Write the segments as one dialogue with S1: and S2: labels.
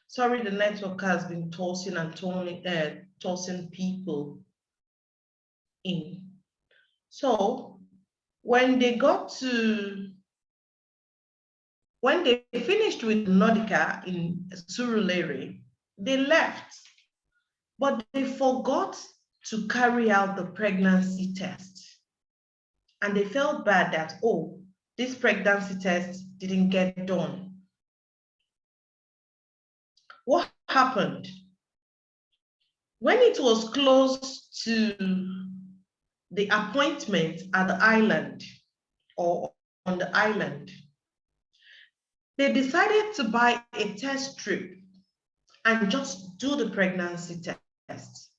S1: Sorry, the network has been tossing and tossing people in. So when they finished with Nordica in Surulere, they left, but they forgot to carry out the pregnancy test. And they felt bad that, oh, this pregnancy test didn't get done. What happened? When it was close to the appointment at the island or on the island, they decided to buy a test strip and just do the pregnancy test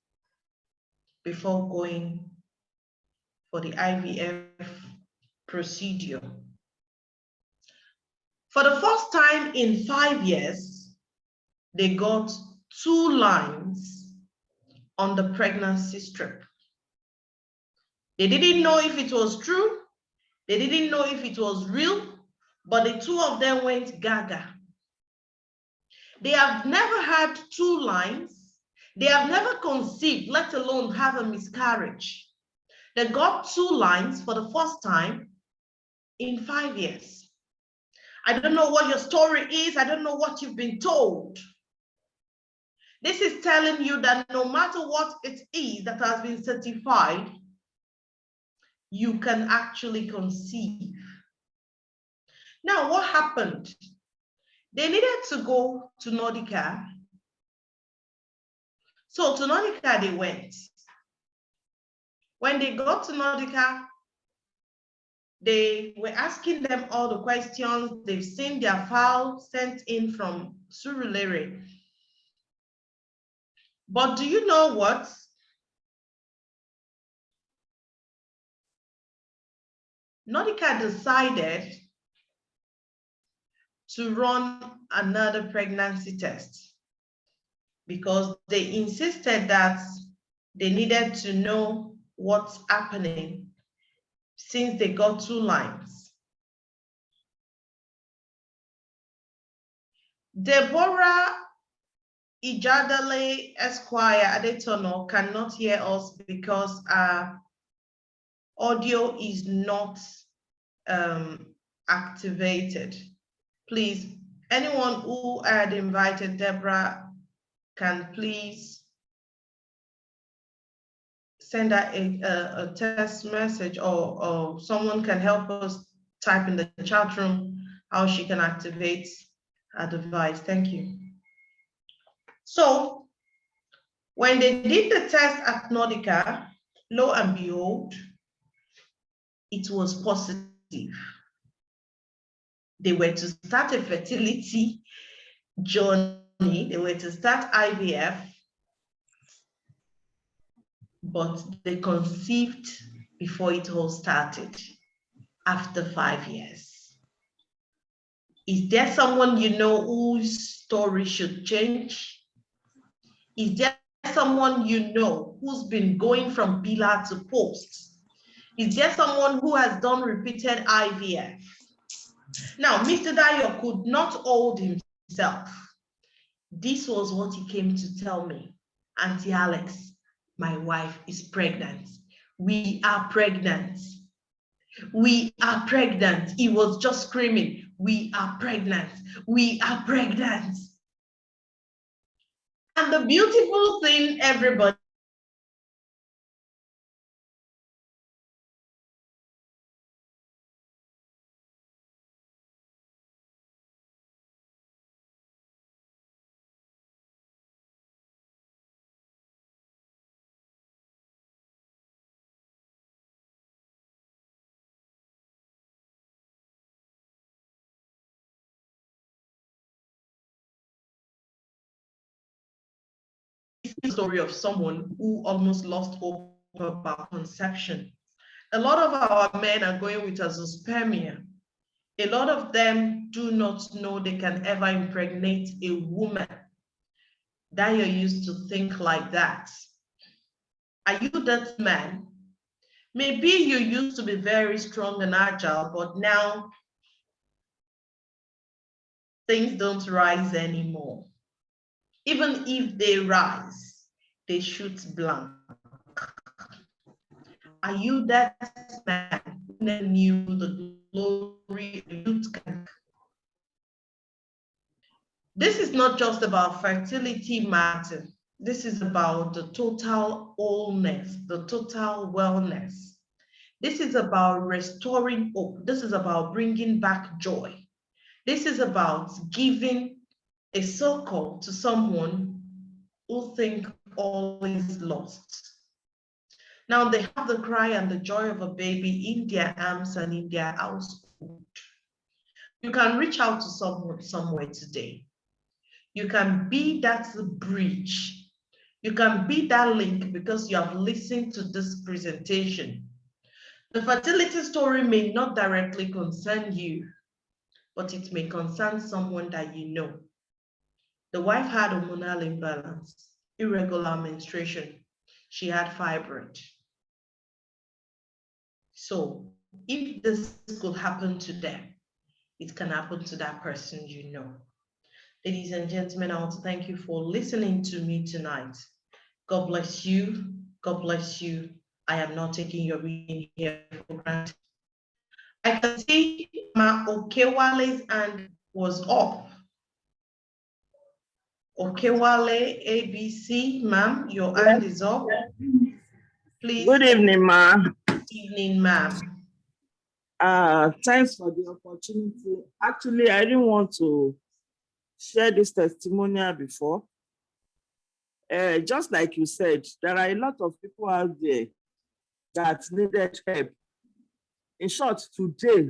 S1: before going for the IVF procedure. For the first time in 5 years, they got 2 lines on the pregnancy strip. They didn't know if it was true. They didn't know if it was real, but the 2 of them went gaga. They have never had 2 lines. They have never conceived, let alone have a miscarriage. They got 2 lines for the first time in 5 years. I don't know what your story is. I don't know what you've been told. This is telling you that no matter what it is that has been certified, you can actually conceive. Now, what happened? They needed to go to Nordica. So to Nordica they went. When they got to Nordica, they were asking them all the questions. They've seen their file sent in from Surulere. But do you know what? Nordica decided to run another pregnancy test because they insisted that they needed to know what's happening since they got 2 lines. Deborah Ijadale Esquire Adetono cannot hear us because our audio is not activated. Please, anyone who had invited Deborah can please send her a text message, or someone can help us type in the chat room how she can activate her device. Thank you. So when they did the test at Nordica, lo and behold, it was positive. They were to start a fertility journey. They were to start IVF, but they conceived before it all started, after 5 years. Is there someone you know whose story should change? Is there someone you know who's been going from pillar to post? Is there someone who has done repeated IVF? Now, Mr. Dayo could not hold himself. This was what he came to tell me. Auntie Alex, my wife is pregnant. We are pregnant. We are pregnant. He was just screaming, we are pregnant. We are pregnant. And the beautiful thing, everybody, the story of someone who almost lost hope about conception. A lot of our men are going with azoospermia. A lot of them do not know they can ever impregnate a woman. Dayo used to think like that. Are you that man? Maybe you used to be very strong and agile, but now things don't rise anymore. Even if they rise, they shoot blank. Are you that man who never knew the glory of youth? This is not just about fertility matter. This is about the total wholeness, the total wellness. This is about restoring hope. This is about bringing back joy. This is about giving a circle to someone who think all is lost. Now they have the cry and the joy of a baby in their arms and in their household. You can reach out to someone somewhere today. You can be that bridge. You can be that link because you have listened to this presentation. The fertility story may not directly concern you, but it may concern someone that you know. The wife had hormonal imbalance, irregular menstruation. She had fibroid. So if this could happen to them, it can happen to that person you know. Ladies and gentlemen, I want to thank you for listening to me tonight. God bless you. God bless you. I am not taking your reading here for granted. I can see Ma Okewale's hand was up. Okewale ABC, ma'am, your hand is up. Please.
S2: Good evening, ma.
S1: Evening, ma'am.
S2: Thanks for the opportunity. Actually, I didn't want to share this testimonial before. Just like you said, there are a lot of people out there that needed help. In short, today,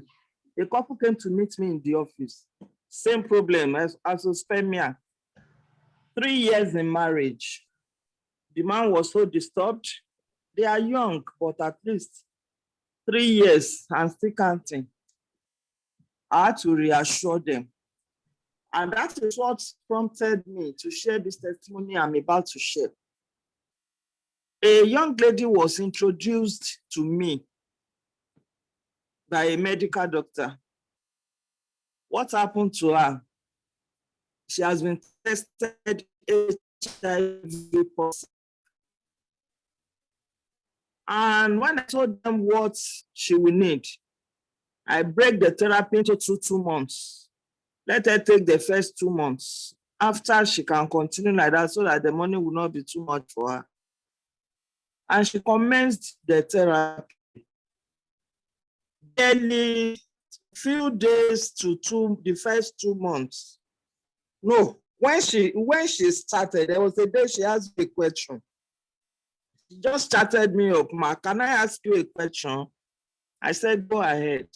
S2: a couple came to meet me in the office. Same problem as azoospermia. 3 years in marriage. The man was so disturbed. They are young, but at least 3 years and still counting. I had to reassure them. And that is what prompted me to share this testimony I'm about to share. A young lady was introduced to me by a medical doctor. What happened to her? She has been tested HIV positive. And when I told them what she will need, I break the therapy into two months. Let her take the first 2 months. After, she can continue like that so that the money will not be too much for her. And she commenced the therapy. Barely few days to the first 2 months. No, when she started, there was a day she asked me a question. She just started me up, Ma, can I ask you a question? I said, go ahead.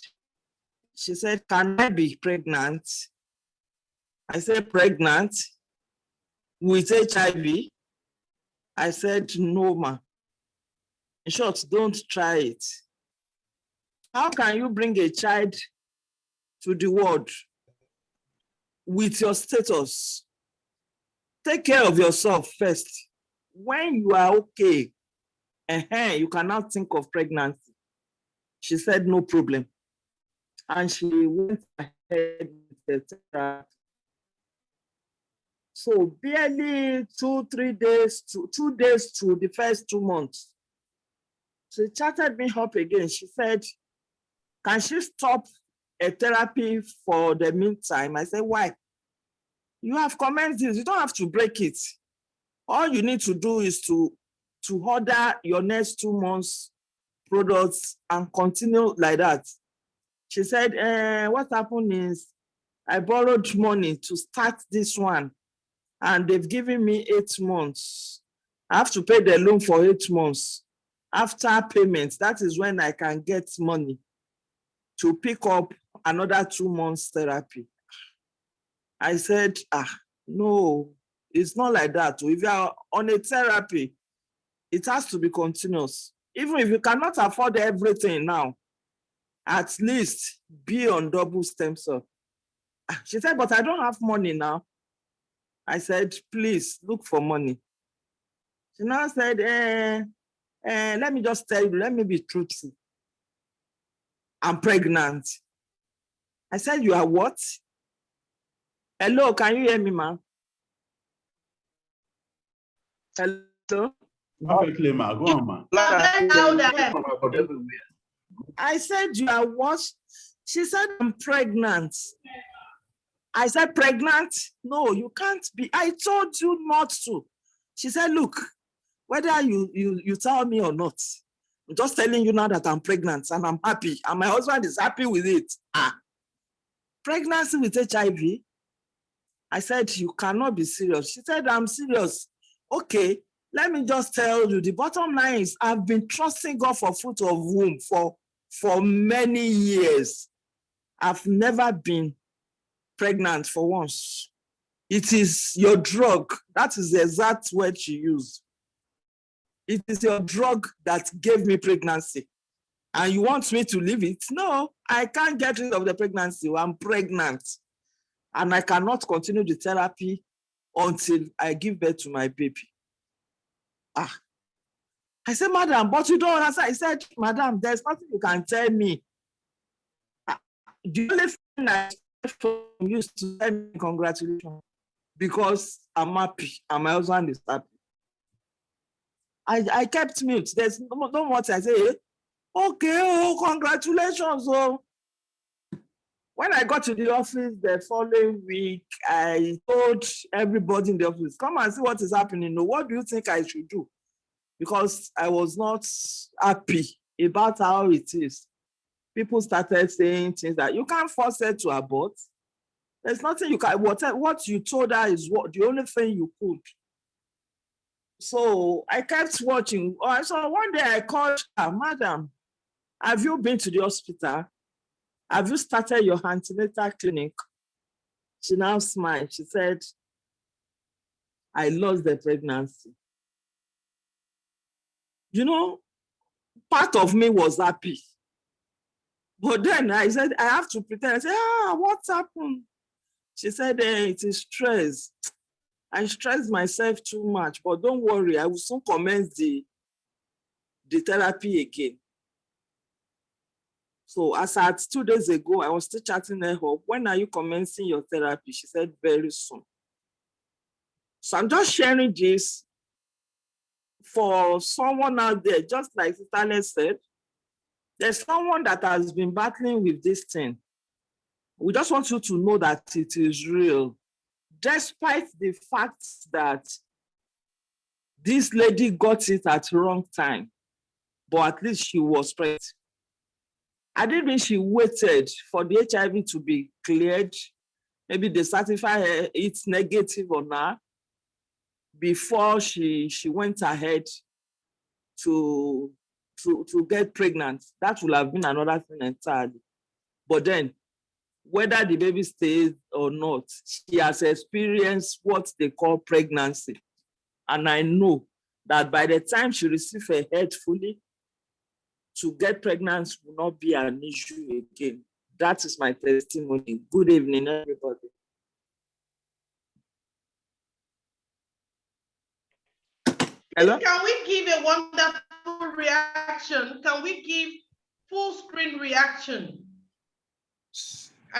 S2: She said, can I be pregnant? I said, pregnant with HIV? I said, no, ma. In short, don't try it. How can you bring a child to the world with your status? Take care of yourself first. When you are okay, you cannot think of pregnancy. She said, no problem. And she went ahead with the therapy. So barely 2 days to the first 2 months. She chatted me up again. She said, can she stop a therapy for the meantime? I said, why? You have commenced this, you don't have to break it. All you need to do is to order your next 2 months products and continue like that. She said, what happened is I borrowed money to start this one and they've given me 8 months. I have to pay the loan for 8 months. After payment, that is when I can get money to pick up another 2 months therapy. I said, no, it's not like that. If you are on a therapy, it has to be continuous. Even if you cannot afford everything now, at least be on double stem cell. She said, but I don't have money now. I said, please look for money. She now said, let me just tell you, let me be truthful. I'm pregnant. I said, you are what? Hello, can you hear me, ma'am? Hello?
S3: Perfectly, ma. Go on, ma.
S2: I said, you are what? She said, I'm pregnant. I said, pregnant? No, you can't be. I told you not to. She said, look, whether you tell me or not, I'm just telling you now that I'm pregnant and I'm happy. And my husband is happy with it. Pregnancy with HIV? I said, you cannot be serious. She said, I'm serious. Okay, let me just tell you, the bottom line is I've been trusting God for fruit of womb for many years. I've never been pregnant for once. It is your drug. That is the exact word she used. It is your drug that gave me pregnancy. And you want me to leave it? No, I can't get rid of the pregnancy. I'm pregnant. And I cannot continue the therapy until I give birth to my baby. I said, madam, but you don't understand. I said, madam, there's nothing you can tell me. The only thing I expect from you is to tell me congratulations because I'm happy and my husband is happy. I kept mute. There's no more. I say, okay, oh, congratulations. Oh. When I got to the office the following week, I told everybody in the office, come and see what is happening. No, what do you think I should do? Because I was not happy about how it is. People started saying things that you can't force her to abort. There's nothing you can, what you told her is what the only thing you could. So I kept watching. So one day I called her, madam, have you been to the hospital? Have you started your antenatal clinic? She now smiled. She said, I lost the pregnancy. You know, part of me was happy. But then I said, I have to pretend. I said, what's happened? She said, it is stress. I stress myself too much, but don't worry, I will soon commence the therapy again. So as at 2 days ago, I was still chatting her up. When are you commencing your therapy? She said, very soon. So I'm just sharing this for someone out there, just like Sister said, there's someone that has been battling with this thing. We just want you to know that it is real. Despite the fact that this lady got it at the wrong time, but at least she was pregnant. I didn't mean she waited for the HIV to be cleared. Maybe they certify her it's negative or not before she went ahead to get pregnant. That would have been another thing entirely. But then, whether the baby stays or not, she has experienced what they call pregnancy. And I know that by the time she receives her head fully, to get pregnant will not be an issue again. That is my testimony. Good evening, everybody.
S1: Hello? Can we give a wonderful reaction? Can we give full screen reaction?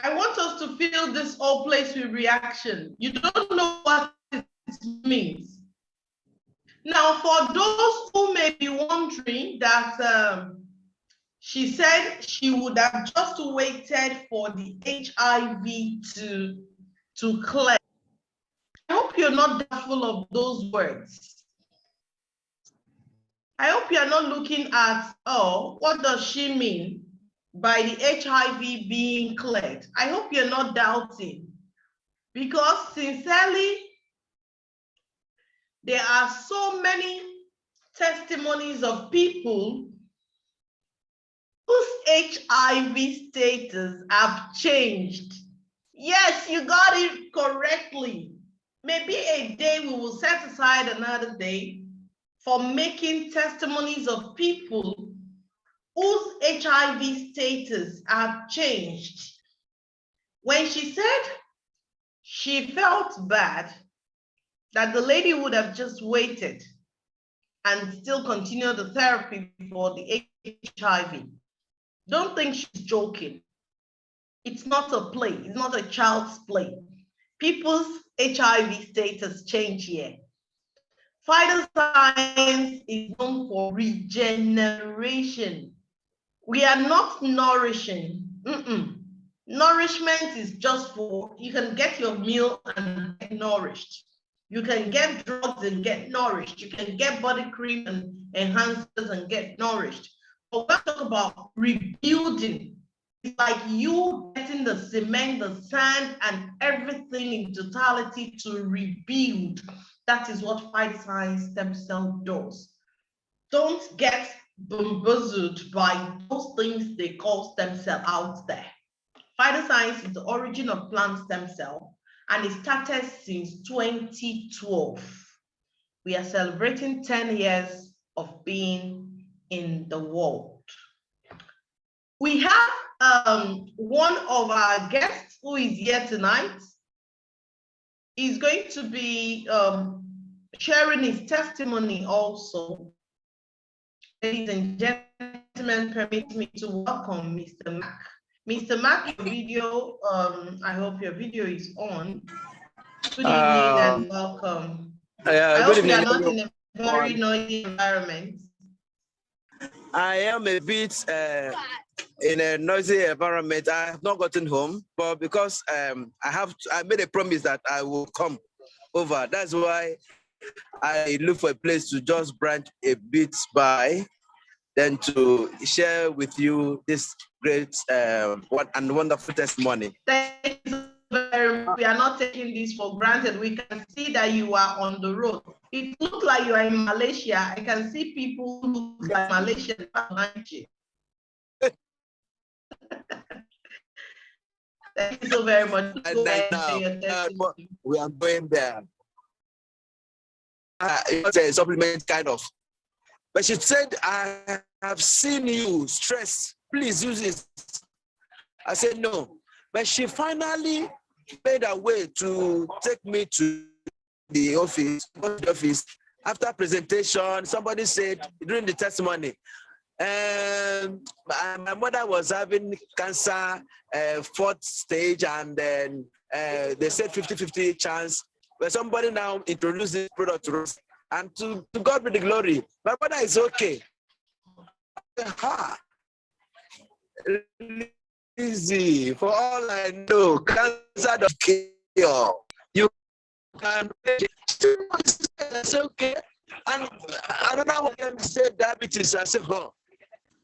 S1: I want us to fill this whole place with reaction. You don't know what it means. Now, for those who may be wondering that she said she would have just waited for the HIV to clear. I hope you're not doubtful of those words. I hope you're not looking at, oh, what does she mean by the HIV being cleared? I hope you're not doubting, because sincerely, there are so many testimonies of people whose HIV status have changed. Yes, you got it correctly. Maybe a day we will set aside another day for making testimonies of people whose HIV status have changed. When she said she felt bad that the lady would have just waited and still continue the therapy for the HIV, don't think she's joking. It's not a play. It's not a child's play. People's HIV status change here. Phytoscience is known for regeneration. We are not nourishing. Nourishment is just for, you can get your meal and get nourished. You can get drugs and get nourished. You can get body cream and enhancers and get nourished. But when we talk about rebuilding, it's like you getting the cement, the sand, and everything in totality to rebuild. That is what Phytoscience stem cell does. Don't get bamboozled by those things they call stem cell out there. Phytoscience is the origin of plant stem cell, and it started since 2012. We are celebrating 10 years of being in the world. We have one of our guests who is here tonight. He's going to be sharing his testimony also. Ladies and gentlemen, permit me to welcome Mr. Mac. Mr. Mac, your video, I hope your video is on. Good evening and welcome. I hope you are not in a very noisy environment.
S4: I am a bit in a noisy environment. I have not gotten home, but because I made a promise that I will come over. That's why I look for a place to just branch a bit by, then to share with you this great and wonderful testimony.
S1: Thank you very much. We are not taking this for granted. We can see that you are on the road. It looks like you are in Malaysia. I can see people who look like Malaysians behind you. Thank you so very much.
S4: And then now, we are going there. It was a supplement kind of. But she said, I have seen you stressed. Please use this. I said, no. But she finally made a way to take me to the office. After presentation, somebody said during the testimony, my mother was having cancer, 4th stage, and then they said 50-50 chance. But somebody now introduced this product to us, and to God be the glory. My mother is okay. Easy. For all I know, cancer does kill. You can. It's okay. And another one said diabetes. I said, oh.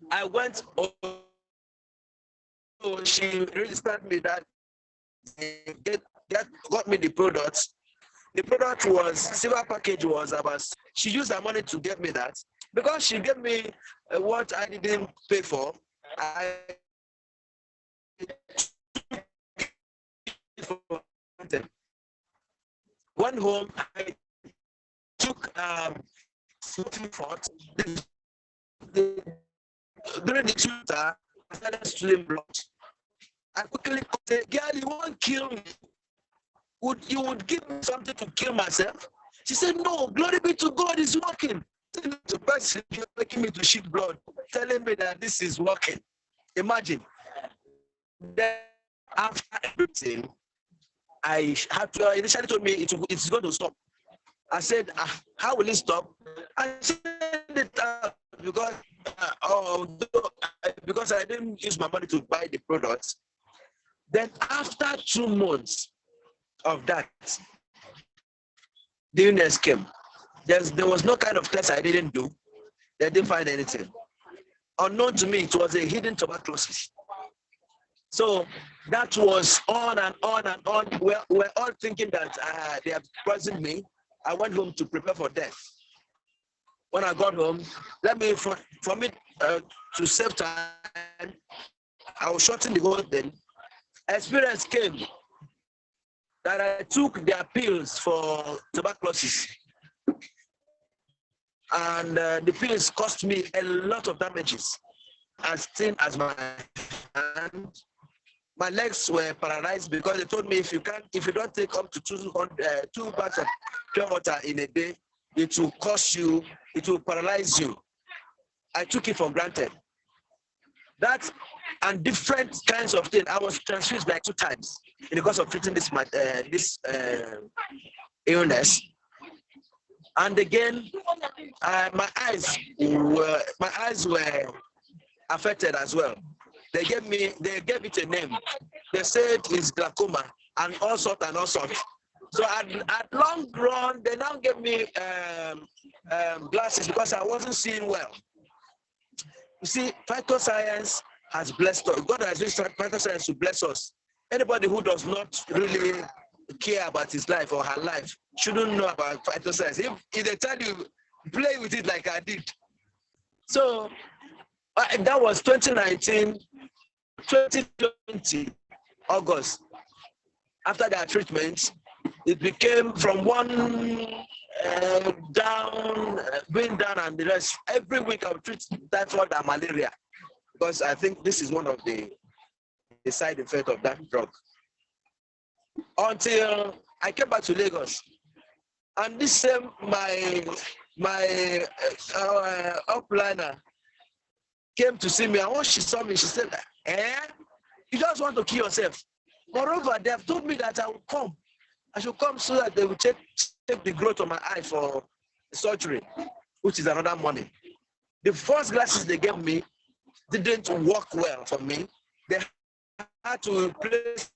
S4: I went. Oh, she registered me that got me the products. The product was silver package was about. She used her money to get me that because she gave me what I didn't pay for. I went home. I took something for during the shooter. I started stream blood. I quickly said, "Girl, you won't kill me. You would give me something to kill myself?" She said, "No, glory be to God, it's working." The person making me to shit blood, telling me that this is working. Imagine. Then after everything, I had to initially told me it's going to stop. I said, how will it stop? I said it because I didn't use my money to buy the products. Then after 2 months of that, the illness came. There was no kind of test I didn't do. They didn't find anything. Unknown to me, it was a hidden tuberculosis. So that was on and on and on. We're all thinking that they have poisoned me. I went home to prepare for death. When I got home, for me to save time, I was shorting the whole thing. Experience came that I took their pills for tuberculosis. And the pills cost me a lot of damages, as thin as my hand. My legs were paralyzed because they told me if you don't take up to 2 bags of pure water in a day, it will cost you, it will paralyze you. I took it for granted. That and different kinds of things. I was transfused like 2 times in the course of treating this illness. And again, my eyes were affected as well. They gave it a name. They said it's glaucoma and all sorts and all sorts. So at long run, they now gave me glasses because I wasn't seeing well. You see, Phytoscience has blessed us. God has used Phytoscience to bless us. Anybody who does not really care about his life or her life shouldn't know about Phytoscience. If they tell you, play with it like I did. So that was 2019, 2020, August. After that treatment, it became from one going down and the rest. Every week I would treat typhoid and malaria because I think this is one of the side effects of that drug. Until I came back to Lagos, and this same my upliner came to see me, and when she saw me, she said, you just want to kill yourself. Moreover, they have told me that I will come. I should come so that they will check the growth of my eye for surgery, which is another money. The first glasses they gave me didn't work well for me. They had to place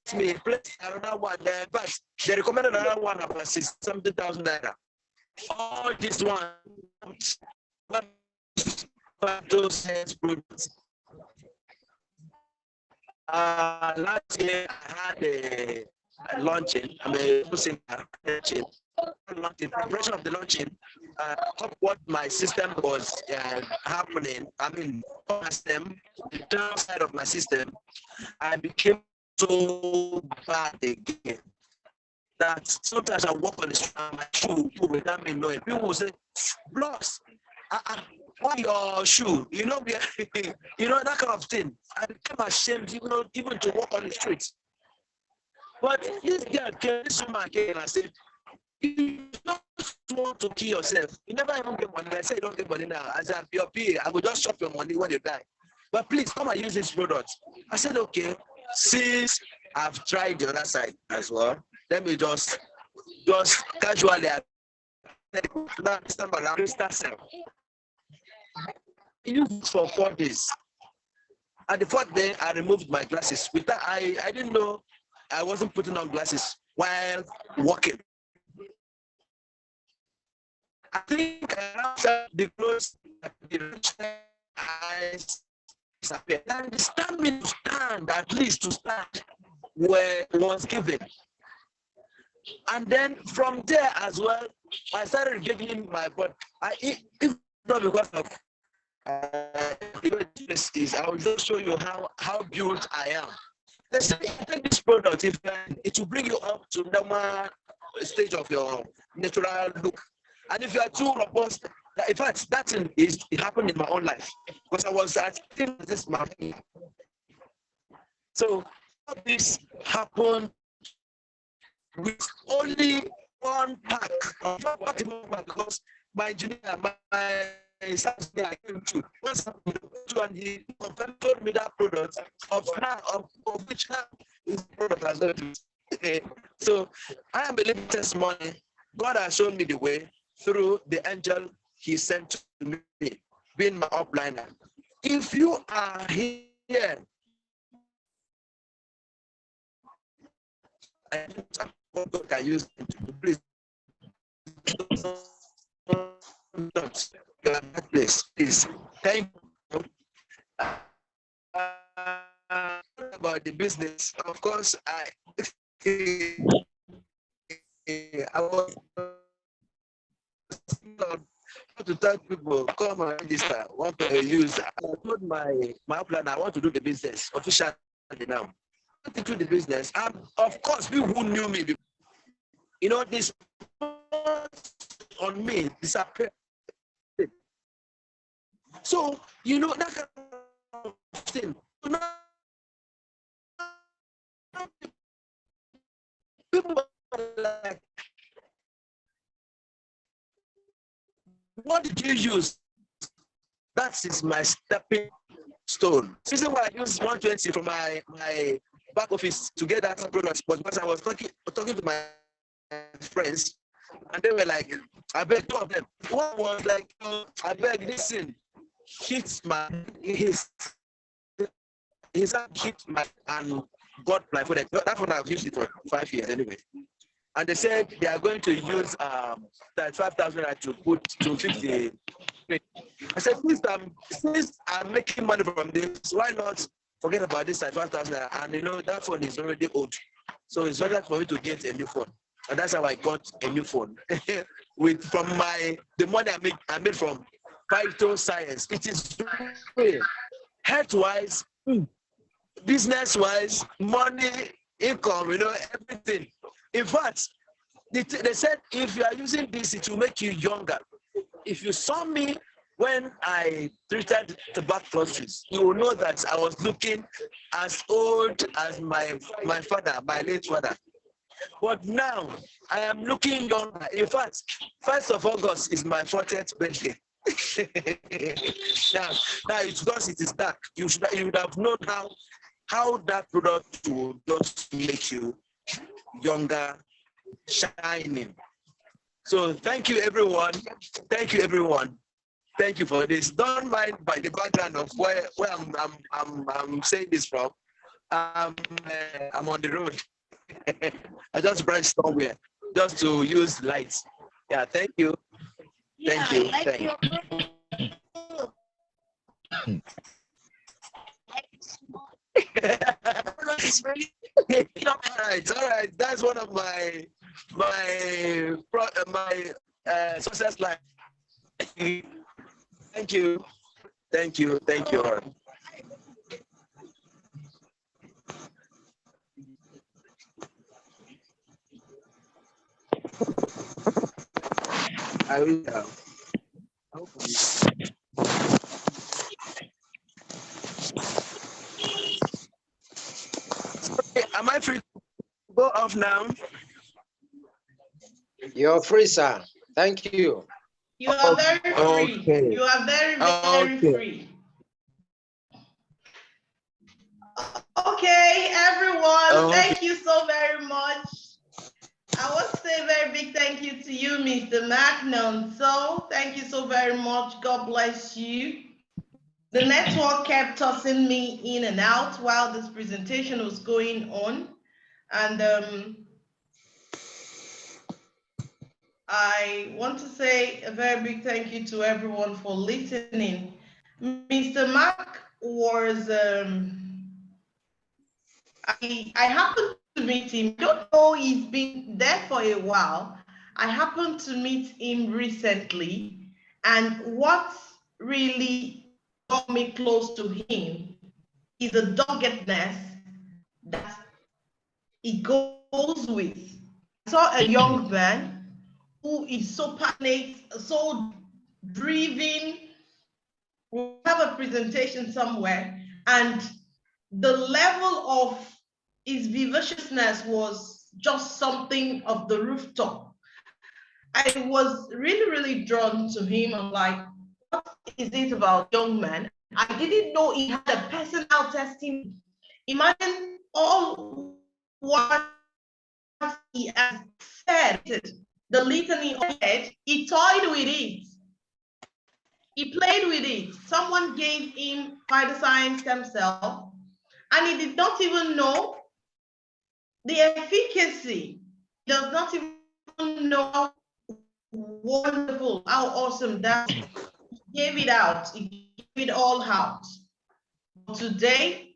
S4: another one. But they recommended another one about 70,000 naira. All this one, those products. Last year I had a launching. I'm a launching. The preparation of the launching, what my system was happening. I mean, the downside of my system, I became so bad again that sometimes I walk on the street and my shoe without me knowing. People will say, "Blocks, why your shoe?" You know, that kind of thing. I became ashamed, even to walk on the streets. But this girl came, this woman came and I said, "You don't want to kill yourself. You never even get money." I said, "You don't get money now. As a POP, I will just chop your money when you die. But please come and use this product." I said, "Okay, since I've tried the other side as well, let me just casually this time around crystal cell. I used it for 4 days. And the 4th day, I removed my glasses. With that, I didn't know I wasn't putting on glasses while walking. I think after the close, the eyes disappeared. And the stamina to stand, at least to stand, was given. And then from there as well, I started giggling my butt. If not because of I will just show you how built I am. Let's say take this product, it will bring you up to normal stage of your natural look. And if you are too robust, in fact, that thing it happened in my own life because I was at this market. So all this happened with only one pack of because my engineer, my something I came to once and he told me that product of which is the product as well. So I am a living testimony. God has shown me the way through the angel he sent to me, being my upliner. If you are here, I what God can use to please place, please. Thank you. About the business, of course, I was to tell people, come and register, what to use. I told my plan, I want to do the business officially now. I want to do the business. And of course, people who knew me, this on me disappeared. So, that kind of thing. People are like, what did you use? That is my stepping stone. The reason why I use 120 from my back office to get that product was because I was talking to my friends, and they were like, I beg, two of them. One was like, I beg, listen, hit his hand hit my and got my foot. That one I've used it for 5 years anyway. And they said they are going to use that 5,000 to put to fix the. I said, since I'm making money from this, why not forget about this at 5,000? And that phone is already old, so it's better for me to get a new phone. And that's how I got a new phone from the money I made from Phytoscience. It is real, health-wise, business-wise, money, income, everything. In fact, they said if you are using this, it will make you younger. If you saw me when I treated tuberculosis, you will know that I was looking as old as my father, my late father. But now I am looking younger. In fact, 1st of August is my 40th birthday. now it's because it is dark. You would have known how that product will just make you younger, shining. So thank you, everyone. Thank you, everyone. Thank you for this. Don't mind by the background of where I'm saying this from. I'm on the road. I just branched somewhere just to use lights. Yeah, thank you. Thank you. Thank you. All right. That's one of my success line. Thank you. Thank you. Thank you. I will. Am I free to go off now?
S5: You're free, sir. Thank you.
S1: You are very free.
S4: Okay.
S1: You are very free. Okay, everyone. Thank you so very much. I want to say a very big thank you to you, Mr. Magnon. So thank you so very much. God bless you. The network kept tossing me in and out while this presentation was going on. And I want to say a very big thank you to everyone for listening. Mr. Mark was, I happened to meet him. I don't know, he's been there for a while. I happened to meet him recently, and what really got me close to him is the doggedness that he goes with. I saw a young man who is so passionate, so driven. We have a presentation somewhere, and the level of his vivaciousness was just something of the rooftop. I was really, really drawn to him. I'm like, what is it about young man? I didn't know he had a personal testimony. Imagine all what he has said, the litany of it, he toyed with it. He played with it. Someone gave him Phytoscience stem cell, and he did not even know the efficacy. He does not even know how wonderful, how awesome that he gave it out. He gave it all out. Today,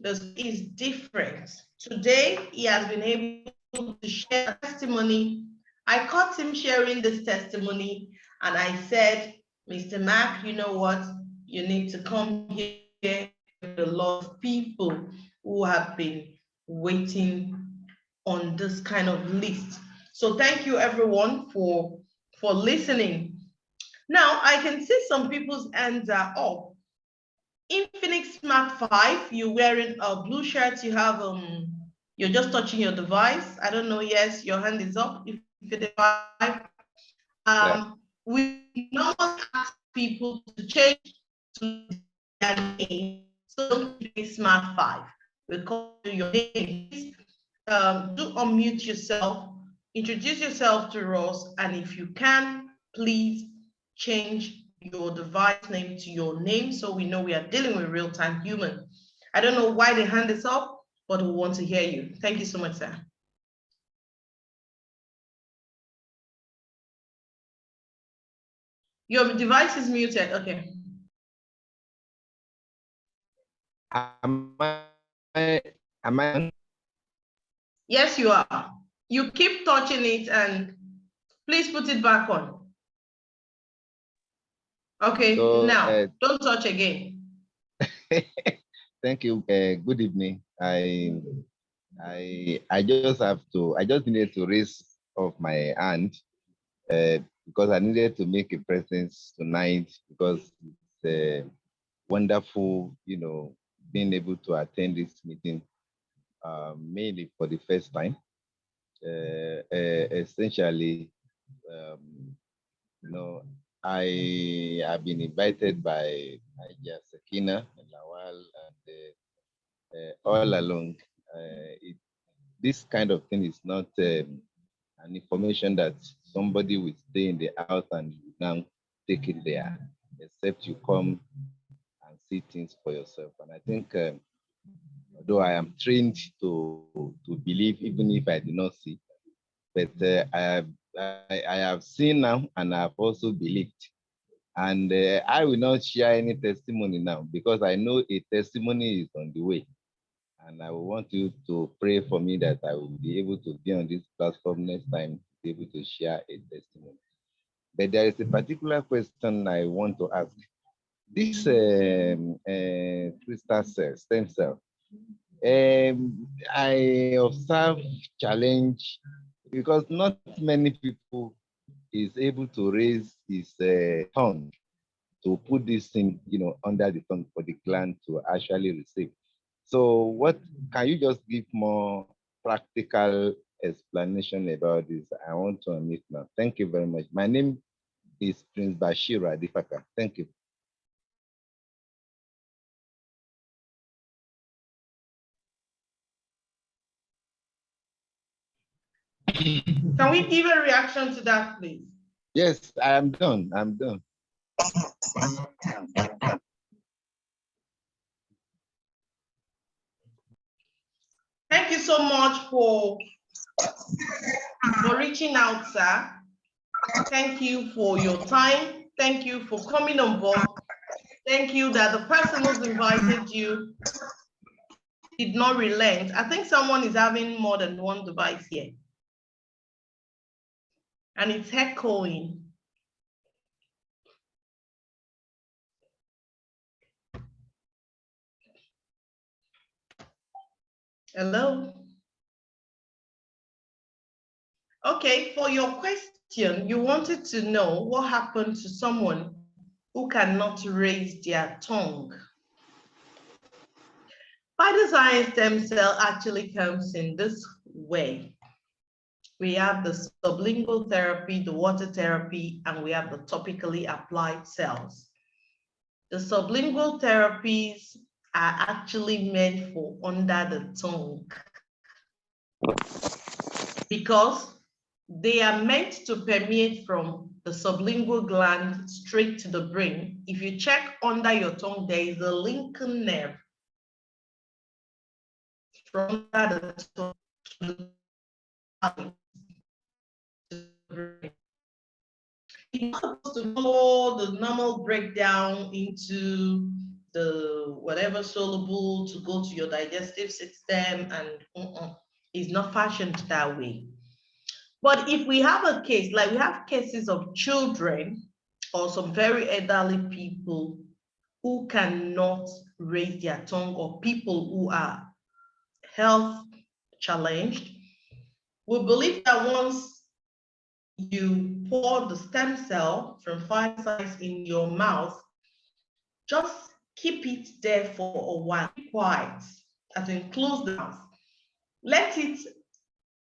S1: this is different. Today, he has been able to share testimony. I caught him sharing this testimony, and I said, Mr. Mac, you know what? You need to come here with a lot of people who have been waiting on this kind of list. So thank you everyone for listening. Now I can see some people's hands are up. Infinix Smart 5, you're wearing a blue shirt, you have you're just touching your device. I don't know, yes, your hand is up if you're device. We normally ask people to change to their name, so don't be Smart 5. We call you your name. Do unmute yourself. introduce yourself to us, and if you can, please change your device name to your name so we know we are dealing with real-time human. I don't know why the hand is up, but we want to hear you. Thank you so much, sir. Your device is muted. Okay.
S6: Am I on?
S1: Yes, you are. You keep touching it and please put it back on. Okay,
S6: So,
S1: now don't touch again.
S6: thank you. Good evening. I just needed to raise off my hand because I needed to make a presence tonight because it's wonderful, being able to attend this meeting mainly for the first time. Essentially, I have been invited by Ajia Sakina and Lawal, and all along, this kind of thing is not an information that somebody will stay in the house and you now take it there, except you come and see things for yourself. And I think, although I am trained to believe, even if I did not see, but I have seen now and I have also believed. And I will not share any testimony now because I know a testimony is on the way. And I want you to pray for me that I will be able to be on this platform next time to be able to share a testimony. But there is a particular question I want to ask. This crystal cell, stem cell, I observe challenge because not many people is able to raise his tongue to put this thing, under the tongue for the gland to actually receive. So what can you just give more practical explanation about this? I want to unmute now. Thank you very much. My name is Prince Bashir Adifaka. Thank you.
S1: Can we give a reaction to that, please?
S6: Yes, I am done. I'm done.
S1: Thank you so much for reaching out, sir. Thank you for your time. Thank you for coming on board. Thank you that the person who's invited you did not relent. I think someone is having more than one device here. And it's echoing. Hello? Okay, for your question, you wanted to know what happened to someone who cannot raise their tongue. Phytoscience stem cell actually comes in this way. We have the sublingual therapy, the water therapy, and we have the topically applied cells. The sublingual therapies are actually meant for under the tongue because they are meant to permeate from the sublingual gland straight to the brain. If you check under your tongue, there is a linking nerve from under the tongue to the brain. It's supposed to follow the normal breakdown into the whatever soluble to go to your digestive system, and it's not fashioned that way. But if we have a case, like we have cases of children or some very elderly people who cannot raise their tongue, or people who are health challenged, we believe that once you pour the stem cell from Phytoscience in your mouth, just keep it there for a while, keep quiet, as in close the mouth. Let it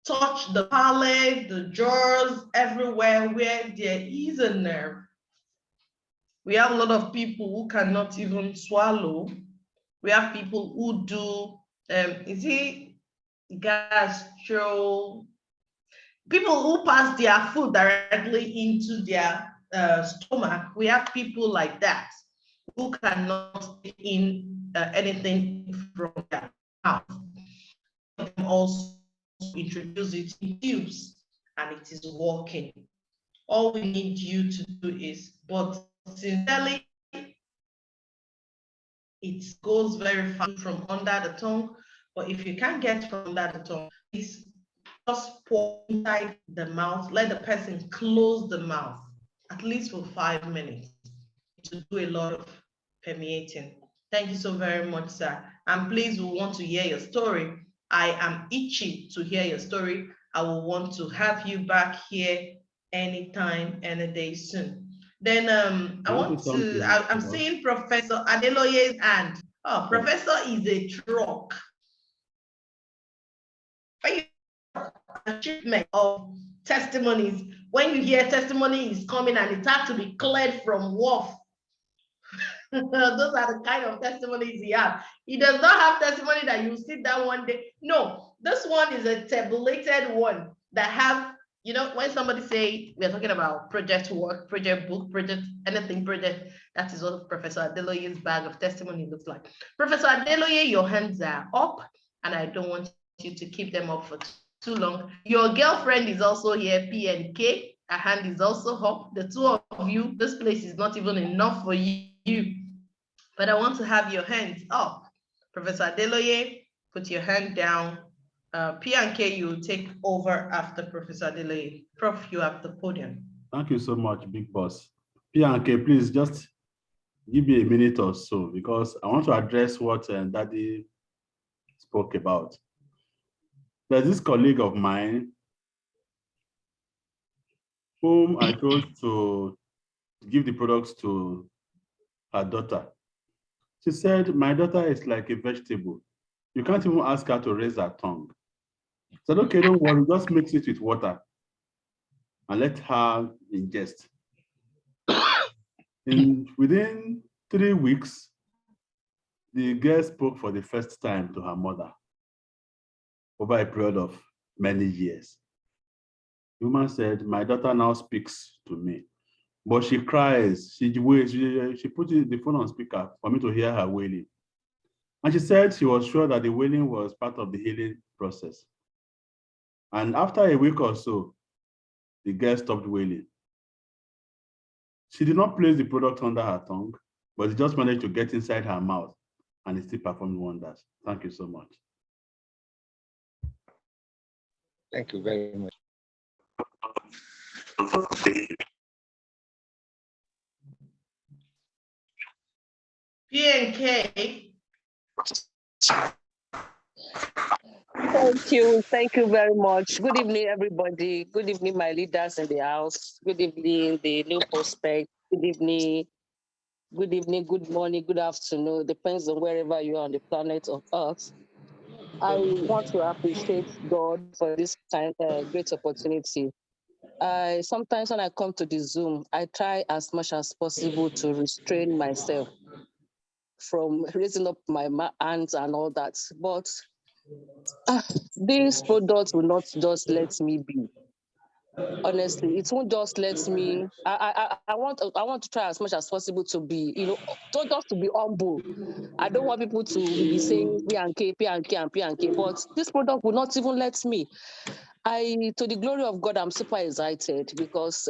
S1: touch the palate, the jaws, everywhere where there is a nerve. We have a lot of people who cannot even swallow. We have people who do, people who pass their food directly into their stomach. We have people like that who cannot take in anything from their mouth. Also introduce it in tubes, and it is working. All we need you to do is, but sincerely, it goes very fast from under the tongue. But if you can't get from under the tongue, please just pour inside the mouth. Let the person close the mouth at least for 5 minutes to do a lot of permeating. Thank you so very much, sir. And please, we want to hear your story. I am itchy to hear your story. I will want to have you back here anytime, any day soon. Then I'm seeing Professor Adeloye's hand. Oh, Professor is a truck. Achievement of testimonies. When you hear testimony is coming and it has to be cleared from wharf. Those are the kind of testimonies he has. He does not have testimony that you sit down one day. No, this one is a tabulated one that have, you know, when somebody say we're talking about project work, project book, project, anything project, that is what Professor Adeloye's bag of testimony looks like. Professor Adeloye, your hands are up, and I don't want you to keep them up for too long. Your girlfriend is also here, PNK. Her hand is also up. The two of you, this place is not even enough for you. But I want to have your hands up. Professor Adeloye, put your hand down. PNK, you take over after Professor Adeloye. Prof, you have the podium.
S3: Thank you so much, Big Boss. PNK, please just give me a minute or so because I want to address what Daddy spoke about. There's this colleague of mine whom I chose to give the products to her daughter. She said, my daughter is like a vegetable. You can't even ask her to raise her tongue. I said, okay, don't worry, just mix it with water and let her ingest. Within 3 weeks, the girl spoke for the first time to her mother over a period of many years. The woman said, my daughter now speaks to me, but she cries. She put the phone on speaker for me to hear her wailing. And she said she was sure that the wailing was part of the healing process. And after a week or so, the girl stopped wailing. She did not place the product under her tongue, but it just managed to get inside her mouth, and it still performed wonders. Thank you so much.
S5: Thank you very much.
S1: PNK.
S7: Thank you very much. Good evening, everybody. Good evening, my leaders in the house. Good evening, the new prospect. Good evening, good morning, good afternoon. Depends on wherever you are on the planet of Earth. I want to appreciate God for this great opportunity. Sometimes when I come to the Zoom, I try as much as possible to restrain myself from raising up my hands and all that. But this product will not just let me be. Honestly, it won't just let me. I want to try as much as possible to be, just to be humble. I don't want people to be saying P&K, but this product will not even let me. To the glory of God, I'm super excited because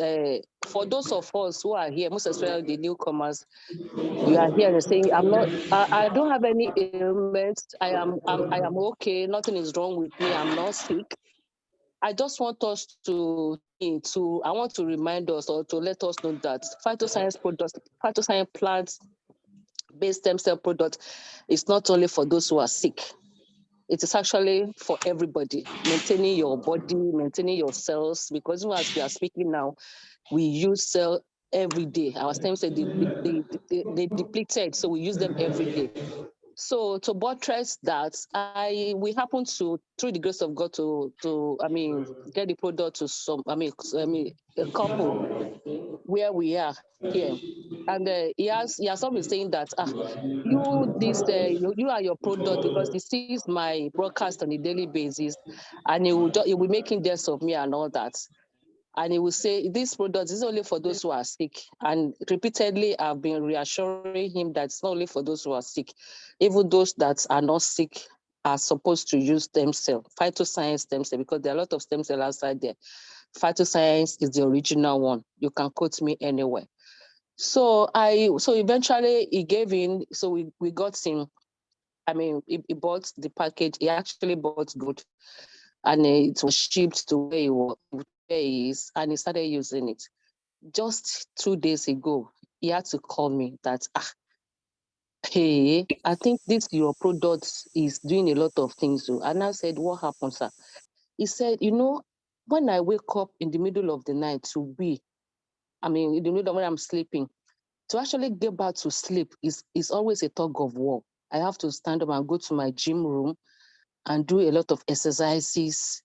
S7: for those of us who are here, most especially the newcomers, you are here and saying, I don't have any ailments. I am okay. Nothing is wrong with me. I'm not sick. I just want us I want to remind us or to let us know that Phytoscience products, Phytoscience plant-based stem cell product is not only for those who are sick. It is actually for everybody, maintaining your body, maintaining your cells, because as we are speaking now, we use cell every day. Our stem cells, they depleted, so we use them every day. So to buttress that, we happened to, through the grace of God, to get the product to some, a couple where we are here. And he has always saying that, you are your product, because he sees my broadcast on a daily basis, and he will making jest of me and all that. And he will say, this product is only for those who are sick. And repeatedly, I've been reassuring him that it's not only for those who are sick. Even those that are not sick are supposed to use stem cell, Phytoscience stem cell, because there are a lot of stem cells outside there. Phytoscience is the original one. You can quote me anywhere. So eventually he gave in. So we got him. He bought the package. He actually bought good, and it was shipped to where he is, and he started using it. Just 2 days ago, he had to call me that, hey, I think this your product is doing a lot of things. And I said, what happened, sir? He said, when I wake up in the middle of the night in the middle of when I'm sleeping, to actually get back to sleep is always a tug of war. I have to stand up and go to my gym room and do a lot of exercises,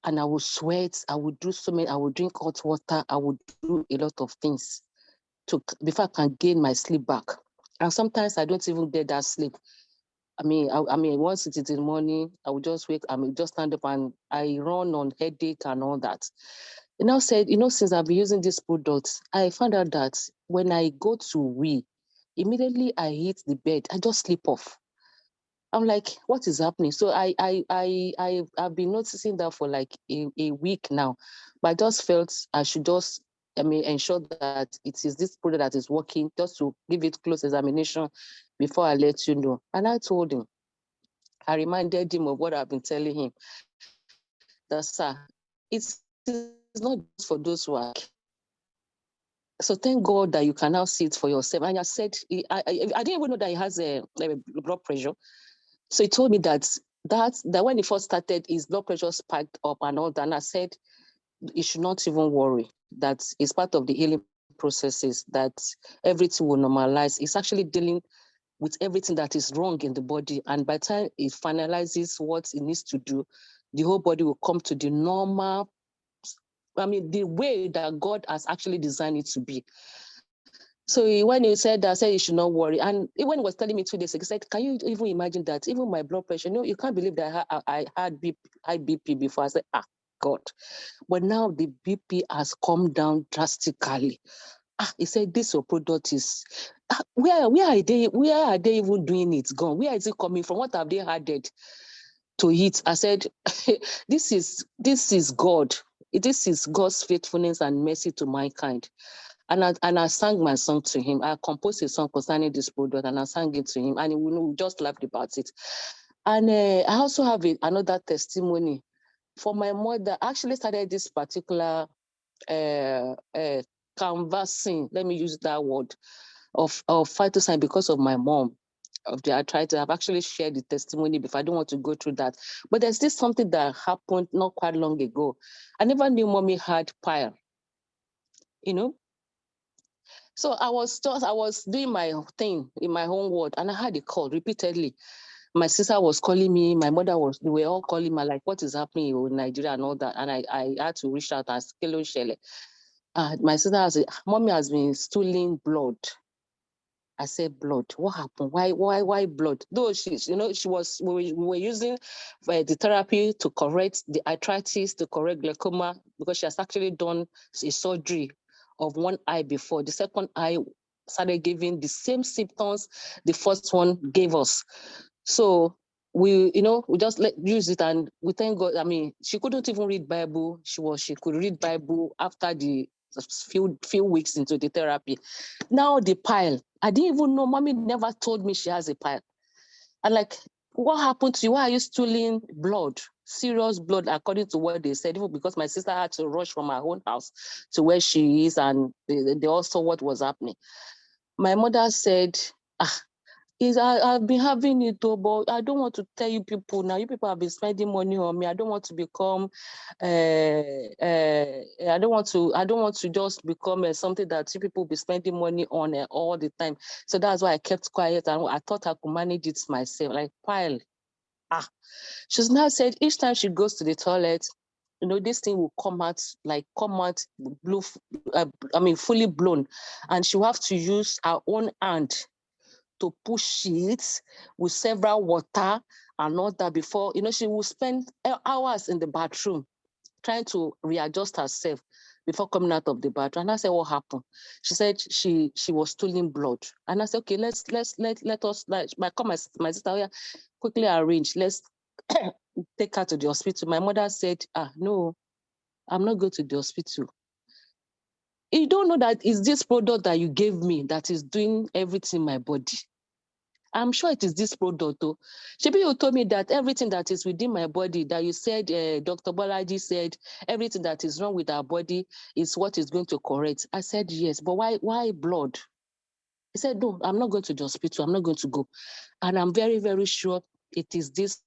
S7: and I will sweat. I will do so many. I will drink hot water. I will do a lot of things before I can gain my sleep back. And sometimes I don't even get that sleep. Once it is in the morning, I will just wake. Just stand up and I run on headache and all that. He now said, since I've been using this product, I found out that when I go to wee, immediately I hit the bed, I just sleep off. I'm like, what is happening? So I've been noticing that for like a week now, but I just felt I should just ensure that it is this product that is working, just to give it close examination before I let you know. And I told him, I reminded him of what I've been telling him, that, sir, it's not just for those who are. So thank God that you can now see it for yourself. And I said, I didn't even know that he has a blood pressure. So he told me that when he first started, his blood pressure spiked up and all that. And I said, you should not even worry, that it's part of the healing processes, that everything will normalize. It's actually dealing with everything that is wrong in the body. And by the time it finalizes what it needs to do, the whole body will come to the normal, the way that God has actually designed it to be. So when he said that, I said you should not worry. And when he was telling me 2 days ago, he said, can you even imagine that? Even my blood pressure, you can't believe that I had high BP before. I said, God. But now the BP has come down drastically. He said, this your product is, where are they even doing it gone? Where is it coming from? What have they added to it? I said, this is God. This is God's faithfulness and mercy to mankind. And I sang my song to him. I composed a song concerning this product, and I sang it to him, and we just laughed about it. And I also have another testimony for my mother. I actually started this particular canvassing, let me use that word, of Phytoscience because of my mom. I've actually shared the testimony before. I don't want to go through that. But there's this something that happened not quite long ago. I never knew mommy had pile, So I was doing my thing in my own world, and I had a call repeatedly. My sister was calling me, my mother they were all calling me, like, what is happening in Nigeria and all that. And I had to reach out and ask, hello, Shelley. My sister said, mommy has been stooling blood. I said, blood, what happened? Why blood? Though we were using the therapy to correct the arthritis, to correct glaucoma, because she has actually done a surgery of one eye before. The second eye started giving the same symptoms the first one gave us. So we just use it, and we thank God. She couldn't even read Bible. She could read Bible after the few weeks into the therapy. Now the pile, I didn't even know. Mommy never told me she has a pile. And like, what happened to you? Why are you stealing blood? Serious blood, according to what they said, even because my sister had to rush from her own house to where she is, and they all saw what was happening. My mother said, I've been having it, but I don't want to tell you people now. You people have been spending money on me. I don't want to become, I don't want to just become something that you people be spending money on all the time. So that's why I kept quiet, and I thought I could manage it myself. Like pile. She's now said each time she goes to the toilet, this thing will come out blue, fully blown, and she'll have to use her own hand to push it with several water and all that before, she will spend hours in the bathroom trying to readjust herself before coming out of the bathroom. And I said, what happened? She said she was stooling blood. And I said, okay, let us, my sister, yeah, quickly arrange. Let's take her to the hospital. My mother said, no, I'm not going to the hospital. You don't know that it's this product that you gave me that is doing everything in my body. I'm sure it is this product. Shebi, you told me that everything that is within my body, that you said, Dr. Bolaji said, everything that is wrong with our body is what is going to correct. I said, yes, but why blood? He said, no, I'm not going to the hospital. I'm not going to go. And I'm very, very sure it is this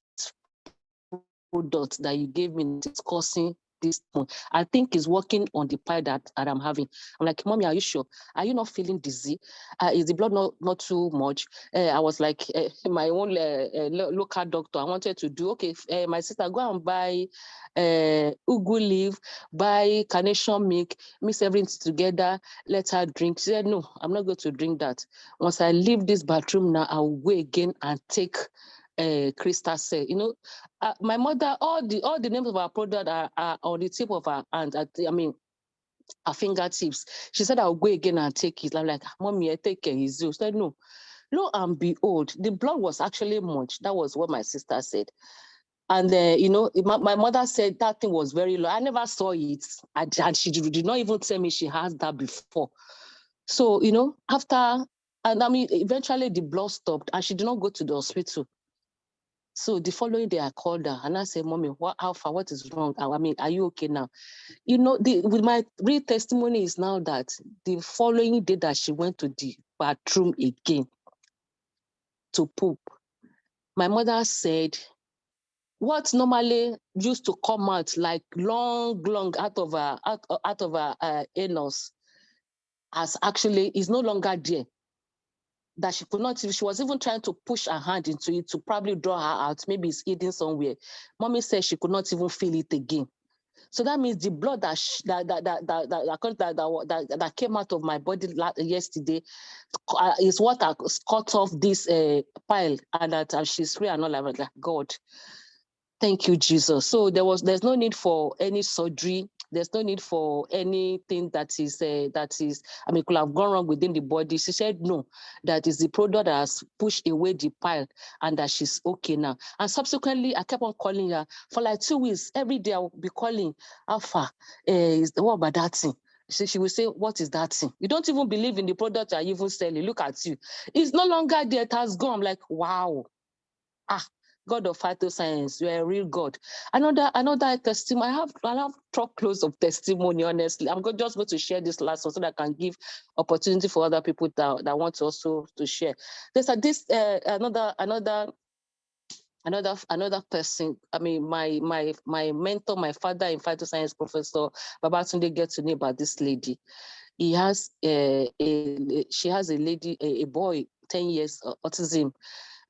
S7: product that you gave me that is causing this one. I think is working on the pile that I'm having. I'm like, Mommy, are you sure? Are you not feeling dizzy? Is the blood not too much? I was like, my own local doctor, I wanted to do, okay, my sister, go and buy ugu leaf, buy carnation milk, mix everything together, let her drink. She said, no, I'm not going to drink that. Once I leave this bathroom now, I'll go again and take Krista said, my mother, all the names of our product are on the tip of her hand. Her fingertips. She said, I'll go again and take it. I'm like, Mommy, I take it easy. She said, no. Lo and behold, the blood was actually much. That was what my sister said. And, my mother said that thing was very low. I never saw it. And she did not even tell me she has that before. So, after, eventually the blood stopped and she did not go to the hospital. So the following day, I called her and I said, Mommy, how far? What is wrong? Are you okay now? With my real testimony is now that the following day that she went to the bathroom again to poop, my mother said, what normally used to come out like long out of her anus is no longer there. That she could not, she was even trying to push her hand into it to probably draw her out. Maybe it's hidden somewhere. Mommy said she could not even feel it again. So that means the blood that came out of my body yesterday is what cut off this pile, and that she's free and all. I was like, God, thank you, Jesus. So there's no need for any surgery. There's no need for anything that could have gone wrong within the body. She said no, that is the product that has pushed away the pile and that she's okay now. And subsequently, I kept on calling her for like 2 weeks. Every day I will be calling, Alpha, what about that thing? She will say, what is that thing? You don't even believe in the product you're even selling. Look at you. It's no longer there. It has gone. I'm like, wow. God of Phytoscience, you're a real God. Another testimony. I have truckloads of testimony, honestly. I'm just going to share this last one so that I can give opportunity for other people that want to also to share. There's another person. My mentor, my father in Phytoscience, Professor Babatunde, get to know about this lady. She has a boy, 10 years, autism.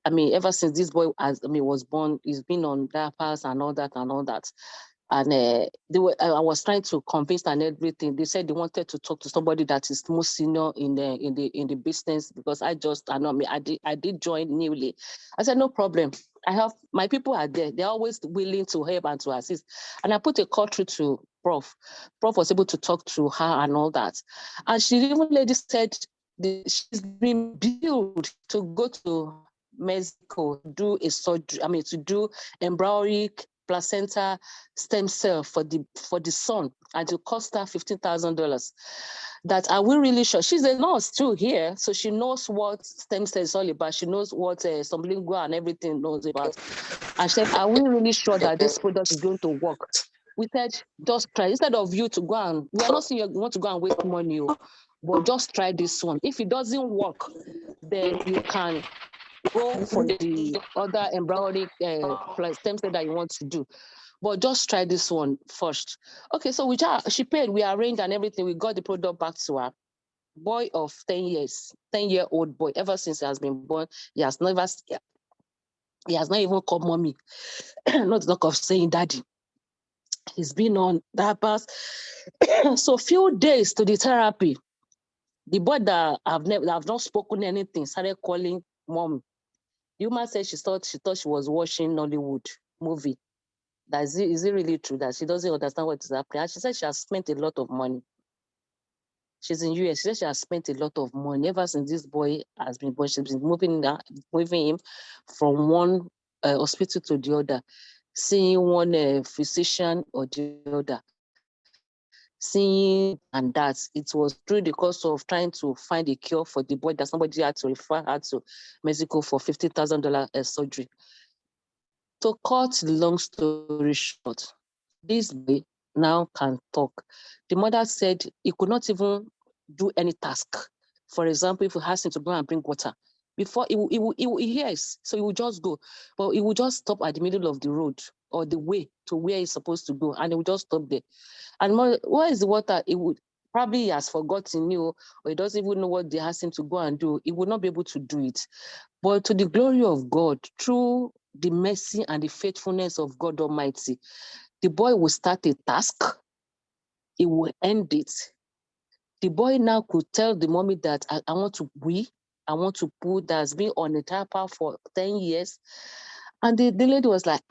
S7: Ever since this boy was born, he's been on diapers and all that. And I was trying to convince and everything. They said they wanted to talk to somebody that is more senior in the business, because I did join newly. I said, no problem. I have my people are there. They're always willing to help and to assist. And I put a call through to Prof. Prof was able to talk to her and all that. And she even lady said she's been billed to go to Mexico, do a surgery, to do embryonic placenta stem cell for the son, and it cost her $15,000. That are we really sure? She's a nurse too here, so she knows what stem cell is all about. She knows what sublingual and everything knows about. And she said, are we really sure that this product is going to work? We said, just try. Instead of you to go and, we are not saying you want to go and waste money, but just try this one. If it doesn't work, then you can go for the other embryonic stem cell that you want to do. But just try this one first. Okay, so she paid, we arranged and everything. We got the product back to her. Boy of 10 years, 10-year-old boy, ever since he has been born, he has not even called mommy. Not talk of saying daddy. He's been on that path. So few days to the therapy, the boy that I've not spoken anything started calling mom. The woman said she thought she was watching Nollywood movie. Is it really true that she doesn't understand what is happening? And she said she has spent a lot of money. She's in US. She said she has spent a lot of money ever since this boy has been born. She's been moving him from one hospital to the other, seeing one physician or the other, seeing and that. It was through the course of trying to find a cure for the boy that somebody had to refer her to Mexico for $50,000 surgery. To cut the long story short, this boy now can talk. The mother said he could not even do any task. For example, if we asked him to go and bring water, before he hears, so he will just go, but he will just stop at the middle of the road or the way to where he's supposed to go, and he will just stop there. And where is the water? He would probably has forgotten you, or he doesn't even know what they asked him to go and do. He would not be able to do it. But to the glory of God, through the mercy and the faithfulness of God Almighty, the boy will start a task, he will end it. The boy now could tell the mommy that I want to I want to put that's been on the diaper for 10 years. And the lady was like,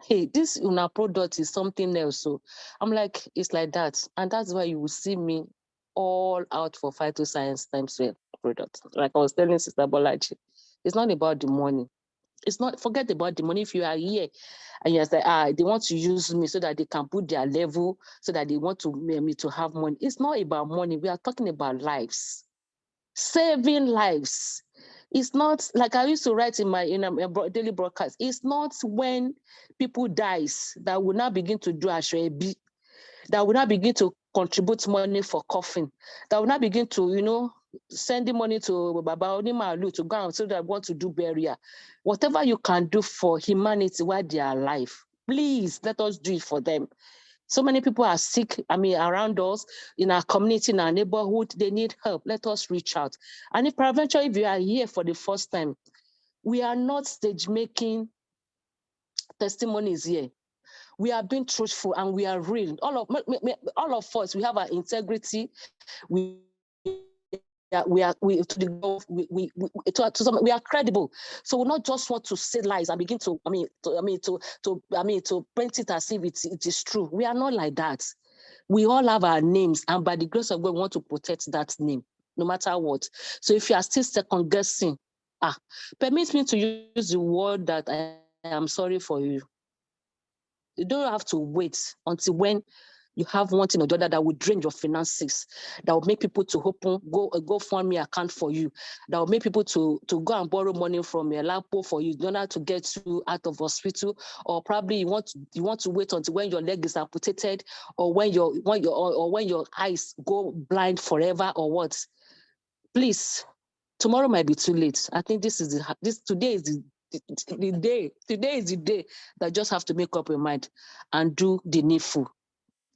S7: hey, this Una product is something else. So I'm like, it's like that. And that's why you will see me all out for Phytoscience stem cell product. Like I was telling Sister Bolaji, it's not about the money. It's not, forget about the money. If you are here and you're like, they want to use me so that they can put their level, so that they want me to have money. It's not about money. We are talking about lives, saving lives. It's not like I used to write in my daily broadcast. It's not when people dies that will now begin to do ashwebi, that will now begin to contribute money for coffin, that will now begin to, sending money to Baba Onimalu to go and so that I want to do burial. Whatever you can do for humanity while they are alive, please let us do it for them. So many people are sick, around us, in our community, in our neighborhood, they need help. Let us reach out. And if peradventure, if you are here for the first time, we are not stage making testimonies here. We are being truthful and we are real. All of us, we have our integrity. We are credible. So we not just want to say lies and begin to paint it as if it is true. We are not like that. We all have our names, and by the grace of God, we want to protect that name, no matter what. So if you are still second guessing, permit me to use the word that I am sorry for you. You don't have to wait until when you have one thing or the other that will drain your finances, that will make people to open go fund me account for you, that will make people to go and borrow money from your lapo for you in order to get you out of hospital, or probably you want to wait until when your leg is amputated, or when your eyes go blind forever, or what. Please, tomorrow might be too late. I think today is the day. Today is the day that just have to make up your mind and do the needful.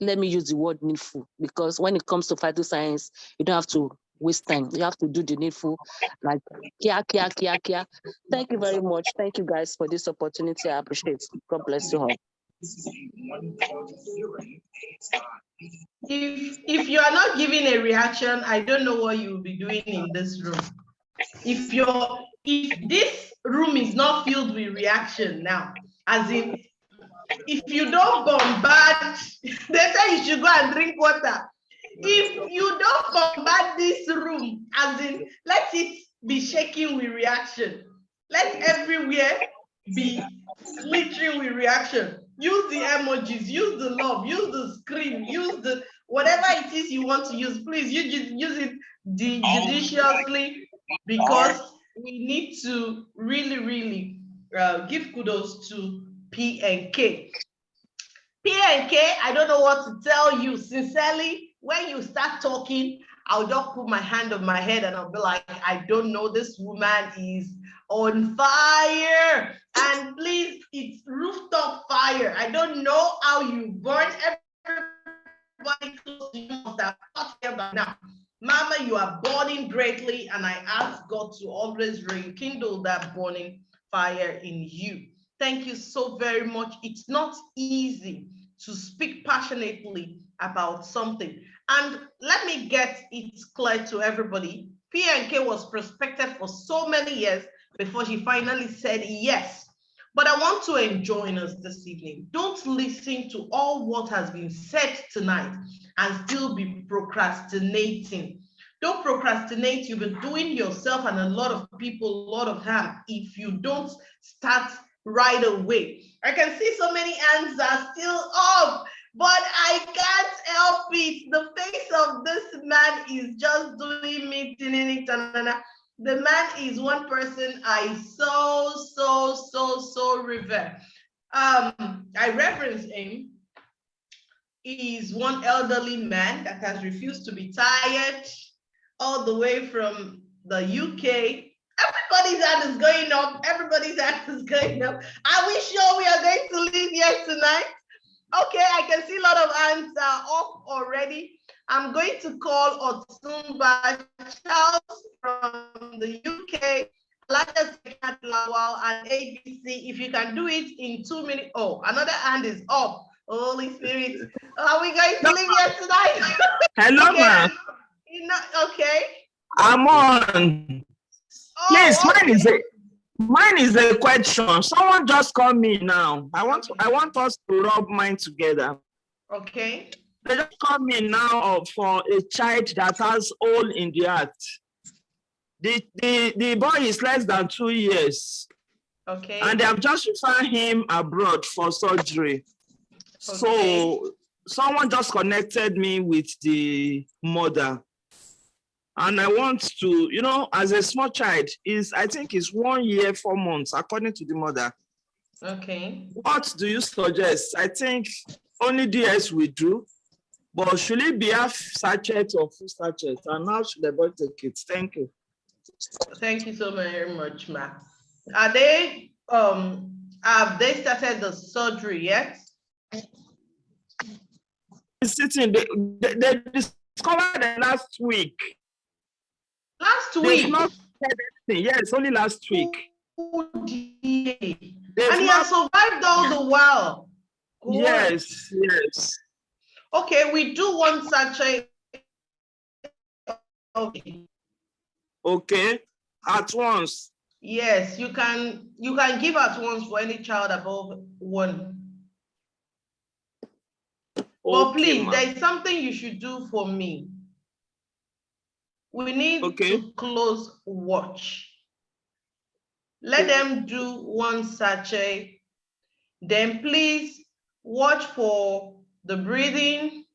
S7: Let me use the word needful, because when it comes to Phytoscience, you don't have to waste time. You have to do the needful, like kia. Thank you very much. Thank you guys for this opportunity. I appreciate it. God bless you all.
S1: If you are not giving a reaction, I don't know what you will be doing in this room. If this room is not filled with reaction now, as in, if you don't bombard, they say you should go and drink water. If you don't bombard this room, as in, let it be shaking with reaction. Let everywhere be glittering with reaction. Use the emojis, use the love, use the scream, use the whatever it is you want to use. Please use it judiciously, because we need to really give kudos to P and K. I don't know what to tell you. Sincerely, when you start talking, I'll just put my hand on my head and I'll be like, I don't know, this woman is on fire. And please, it's rooftop fire. I don't know how you burn. Everybody close to you must have caught here by now. Mama, you are burning greatly, and I ask God to always rekindle that burning fire in you. Thank you so very much. It's not easy to speak passionately about something. And let me get it clear to everybody. PNK was prospected for so many years before she finally said yes. But I want to enjoin us this evening. Don't listen to all what has been said tonight and still be procrastinating. Don't procrastinate. You've been doing yourself and a lot of people a lot of harm if you don't start right away. I can see so many hands are still up, but I can't help it. The face of this man is just doing me. The man is one person I so revere. I reverence him. He is one elderly man that has refused to be tired all the way from the UK. Everybody's hand is going up. Everybody's hand is going up. Are we sure we are going to leave here tonight? Okay, I can see a lot of hands are up already. I'm going to call Otumba Charles from the UK, Lawal and ABC. If you can do it in 2 minutes. Oh, another hand is up. Holy Spirit, are we going to leave here tonight?
S2: Hello,
S1: Okay.
S2: ma'am.
S1: Okay.
S2: I'm on. Please,
S1: Oh, okay.
S2: mine is a question. Someone just called me now. I want us to rub mine together.
S1: Okay.
S2: They just called me now for a child that has hole in the heart. The boy is less than 2 years.
S1: Okay.
S2: And they have just referred him abroad for surgery.
S1: Okay.
S2: So someone just connected me with the mother. And I want to, as a small child, I think it's 1 year, 4 months, according to the mother.
S1: Okay.
S2: What do you suggest? I think only DS will do, but should it be half sachet or full sachet? And how should the boy take it? Thank you.
S1: Thank you so very much, Ma. Have they started the surgery yet?
S2: Sitting, they discovered it last week.
S1: Last
S2: They've
S1: week?
S2: not said anything. Yes, only last week.
S1: Oh, dear. And he has survived all the while. Good.
S2: Yes, yes.
S1: Okay, we do 1 sachet. Okay.
S2: Okay, at once.
S1: Yes, you can give at once for any child above 1. But please, there is something you should do for me. We need to close watch. Let them do 1 sachet. Then please watch for the breathing,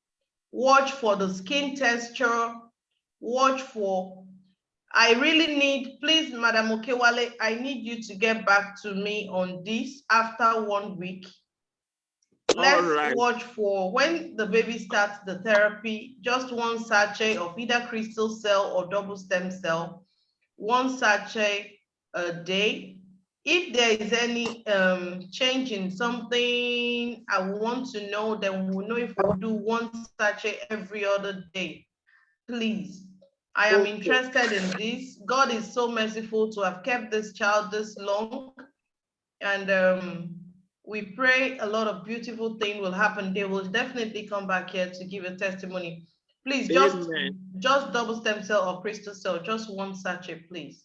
S1: watch for the skin texture, watch for, I really need, please, Madam Okewale, I need you to get back to me on this after 1 week. Let's watch for when the baby starts the therapy, just 1 sachet of either crystal cell or double stem cell, 1 sachet a day. If there is any change in something, I want to know, then we'll know if we'll do 1 sachet every other day. Please, I am interested in this. God is so merciful to have kept this child this long. And we pray a lot of beautiful things will happen. They will definitely come back here to give a testimony. Please, just double stem cell or crystal cell, just 1 sachet, please.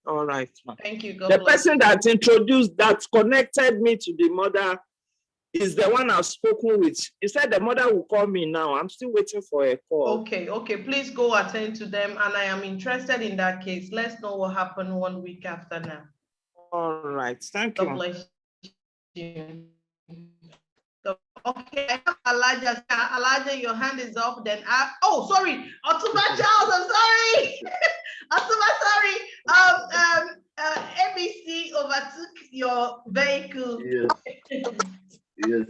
S2: All right.
S1: Thank you. God
S2: the
S1: bless
S2: person that introduced, that connected me to the mother is the one I've spoken with. He said the mother will call me now. I'm still waiting for a call.
S1: Okay. Please go attend to them. And I am interested in that case. Let's know what happened 1 week after now.
S2: All right. Thank you.
S1: God bless you. Okay, Elijah, your hand is up. Then sorry, Otumba Charles, I'm sorry. Otumba, sorry. ABC overtook your vehicle.
S8: Yes. Yes.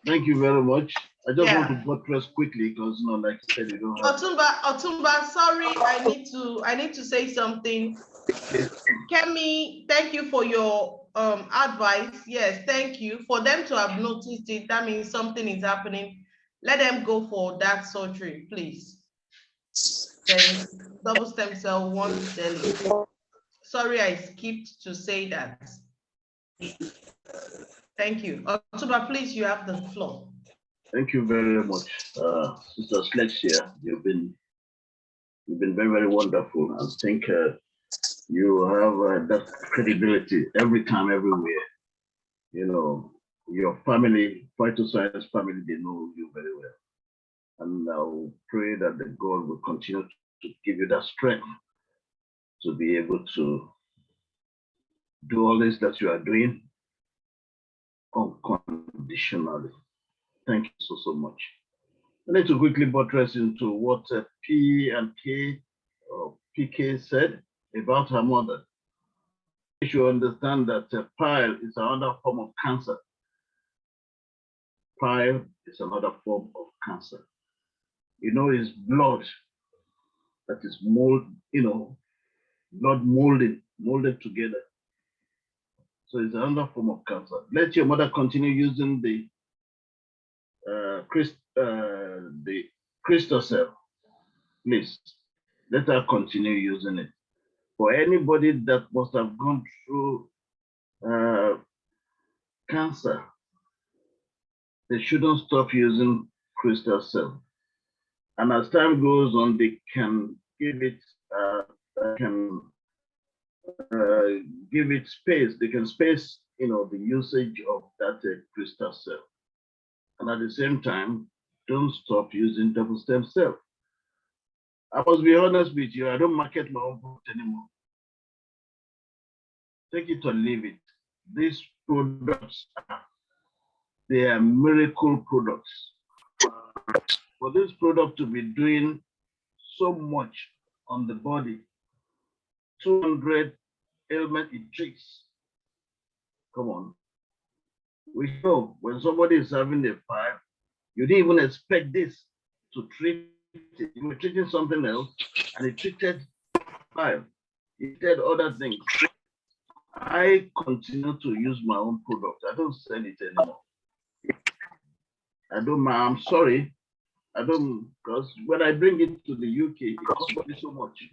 S8: Thank you very much. I just want to
S1: Yeah.
S8: buttress quickly because, you know, like you said, you don't have.
S1: Otumba, sorry, I need to say something. Kemi, thank you for your advice. Yes, thank you. For them to have noticed it, that means something is happening. Let them go for that surgery, please. Then double stem cell once daily. Sorry, I skipped to say that. Thank you. Otumba, please, you have the floor.
S8: Thank you very much, Sister Slexia. You've been very, very wonderful. I think you have that credibility every time, everywhere. You know, your family, Phytoscience family, they know you very well. And I'll pray that the God will continue to give you that strength to be able to do all this that you are doing unconditionally. Thank you so, so much. I need to quickly buttress into what P and K or PK said about her mother. You should understand that pile is another form of cancer. Pile is another form of cancer. You know, it's blood that is blood molded together. So it's another form of cancer. Let your mother continue using the crystal cell, please. Let her continue using it. For anybody that must have gone through cancer, they shouldn't stop using crystal cell. And as time goes on, they can give it space. They can space, the usage of that crystal cell. And at the same time, don't stop using double stem cell. I must be honest with you, I don't market my own product anymore. Take it or leave it. These products they are miracle products. For this product to be doing so much on the body, 200 ailment it treats. Come on. We know when somebody is having a fire, you didn't even expect this to treat it. You were treating something else and it treated fire. It did other things. I continue to use my own product. I don't sell it anymore. I don't, I'm sorry. I don't, because when I bring it to the UK, it costs me so much.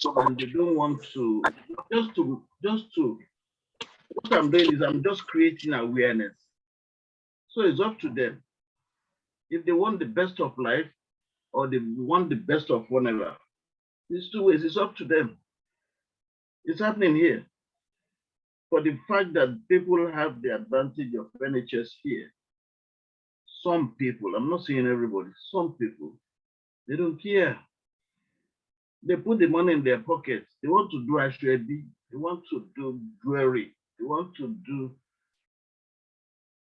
S8: And they don't want to, just to, what I'm doing is I'm just creating awareness. So it's up to them. If they want the best of life or they want the best of whatever, these two ways, it's up to them. It's happening here. For the fact that people have the advantage of NHS here, some people, I'm not saying everybody, some people, they don't care. They put the money in their pockets. They want to do ashwebi, they want to do jewelry, they want to do,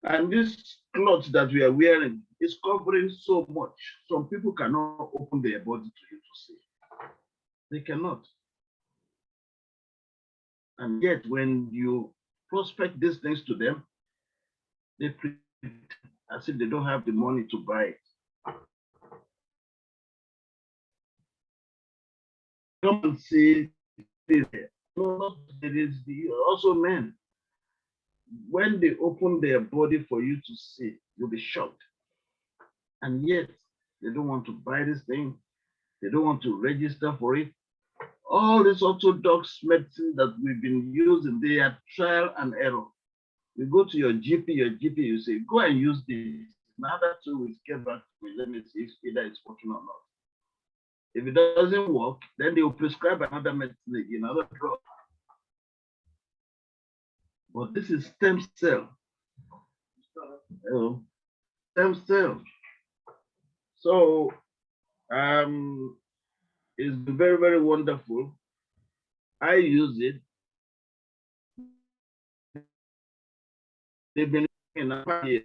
S8: and this clothes that we are wearing is covering so much. Some people cannot open their body to you to see. They cannot. And yet when you prospect these things to them, they pretend as if they don't have the money to buy it. Come and see this. No, there is also men. When they open their body for you to see, you'll be shocked. And yet they don't want to buy this thing. They don't want to register for it. All this orthodox medicine that we've been using, they are trial and error. You go to your GP, you say, go and use this. Another 2 weeks, get back to me. Let me see if either it's working or not. If it doesn't work, then they will prescribe another medicine, another drug. But this is stem cell. Stem cell. So it's very, very wonderful. I use it. They've been in a year.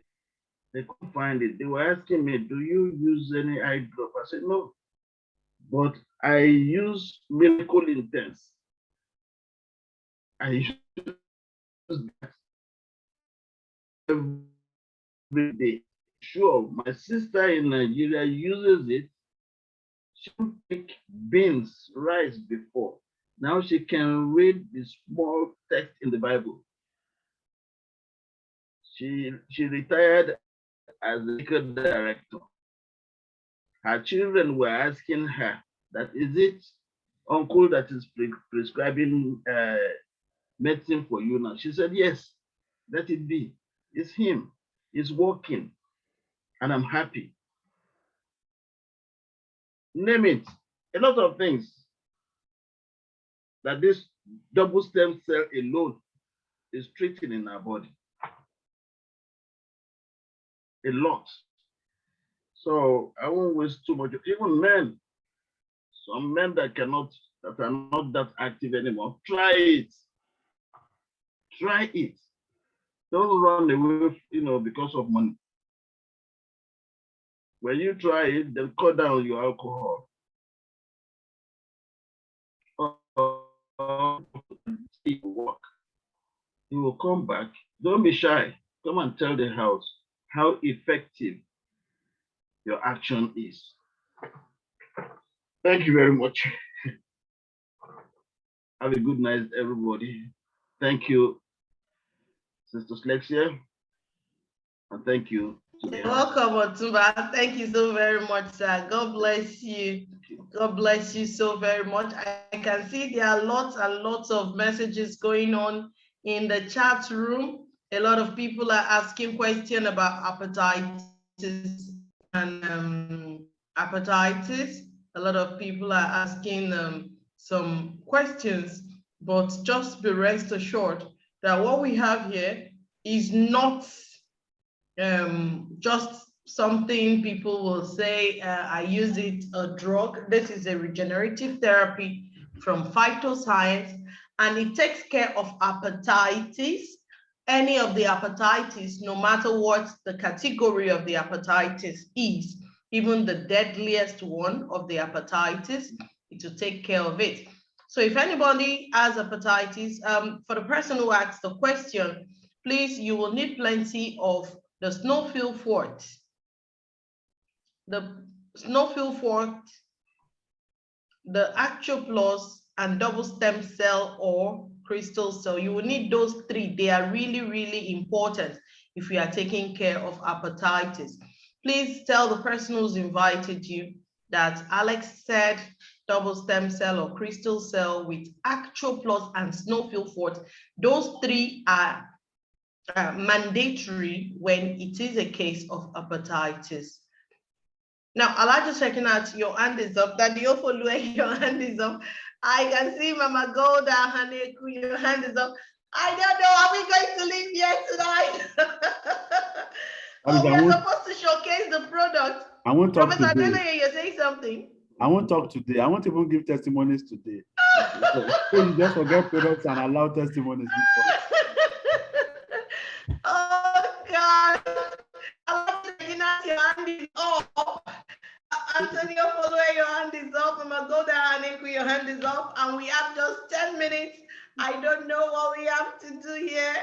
S8: They couldn't find it. They were asking me, do you use any eye drop? I said, no. But I use Miracle Intense. I use that every day. sure my sister in Nigeria uses it. She would pick beans, rice before. Now she can read the small text in the Bible. She retired as a medical director. Her children were asking her that, is it uncle that is prescribing medicine for you now? She said, yes, let it be. It's him. He's working, and I'm happy. Name it. A lot of things that this double stem cell alone is treating in our body. A lot. So I won't waste too much. Even men, some men that are not that active anymore, try it. Try it. Don't run away, because of money. When you try it, then cut down your alcohol. Work. You will come back. Don't be shy. Come and tell the house how effective your action is. Thank you very much. Have a good night, everybody. Thank you, Sister Slexia. And thank you.
S1: You're welcome, Otumba. Thank you so very much, sir. God bless you. God bless you so very much. I can see there are lots and lots of messages going on in the chat room. A lot of people are asking questions about hepatitis and hepatitis. A lot of people are asking some questions, but just be rest assured that what we have here is not just something people will say, I use it, a drug. This is a regenerative therapy from Phytoscience, and it takes care of hepatitis, any of the hepatitis, no matter what the category of the hepatitis is, even the deadliest one of the hepatitis, it will take care of it. So if anybody has hepatitis, for the person who asked the question, please, you will need plenty of the snowfield fort, the snowfield fort, the Actioplus, and double stem cell or crystal cell. You will need those three. They are really, really important if you are taking care of hepatitis. Please tell the person who's invited you that Alex said double stem cell or crystal cell with Actioplus and snowfield fort. Those three are mandatory when it is a case of hepatitis. Now, I'll just checking out, your hand is up. Daddy Ofolue, your hand is up. I can see Mama Golda, Haneku, your hand is up. I don't know, are we going to leave here tonight? Oh, we are supposed to showcase the product.
S3: I won't talk
S1: Professor
S3: today.
S1: Adenoye, you're saying something?
S3: I won't talk today. I won't even give testimonies today. So you just forget products and allow testimonies.
S1: Oh, God. I love checking out, your hand is up. Antonio Follow, your hand is up. Magoda Haneku, your hand is up. And we have just 10 minutes. I don't know what we have to do here.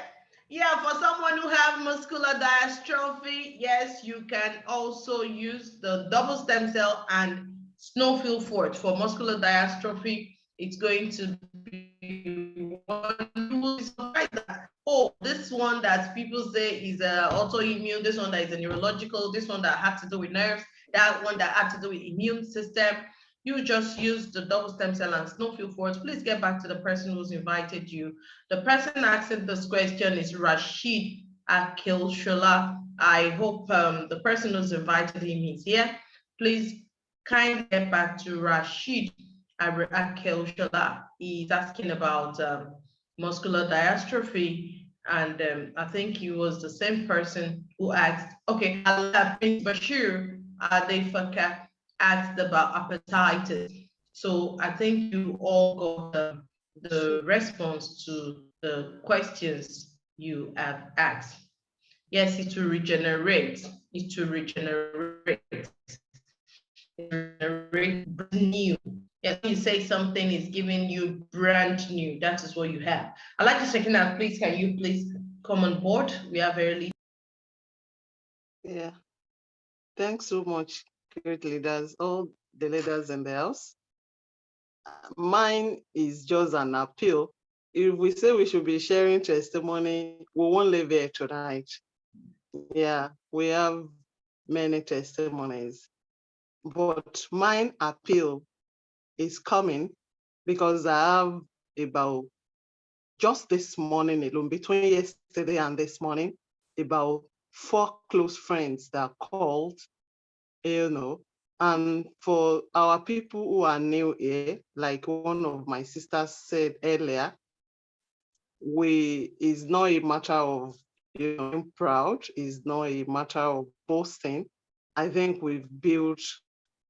S1: Yeah, for someone who have muscular dystrophy, yes, you can also use the double stem cell and snowfield fort. For muscular dystrophy, it's going to be one. Oh, this one that people say is autoimmune, this one that is a neurological, this one that had to do with nerves, that one that had to do with immune system. You just use the double stem cell and snowfield fort. Please get back to the person who's invited you. The person asking this question is Rashid Akilshola. I hope the person who's invited him is here. Please kindly get back to Rashid Akilshola. He's asking about muscular dystrophy, and I think he was the same person who asked, okay, Prince Bashir Adefaka asked about hepatitis. So I think you all got the response to the questions you have asked. Yes, it will regenerate. It will regenerate. Brand new. Yes, when you say something is giving you brand new, that is what you have. I'd like to check in out, please. Can you please come on board? We are very.
S9: Yeah. Thanks so much, great leaders, all the leaders in the house. Mine is just an appeal. If we say we should be sharing testimony, we won't leave here tonight. Yeah, we have many testimonies, but mine appeal is coming because I have about, just this morning alone, between yesterday and this morning, about 4 close friends that called, and for our people who are new here, like one of my sisters said earlier, it's not a matter of being proud, it's not a matter of boasting. I think we've built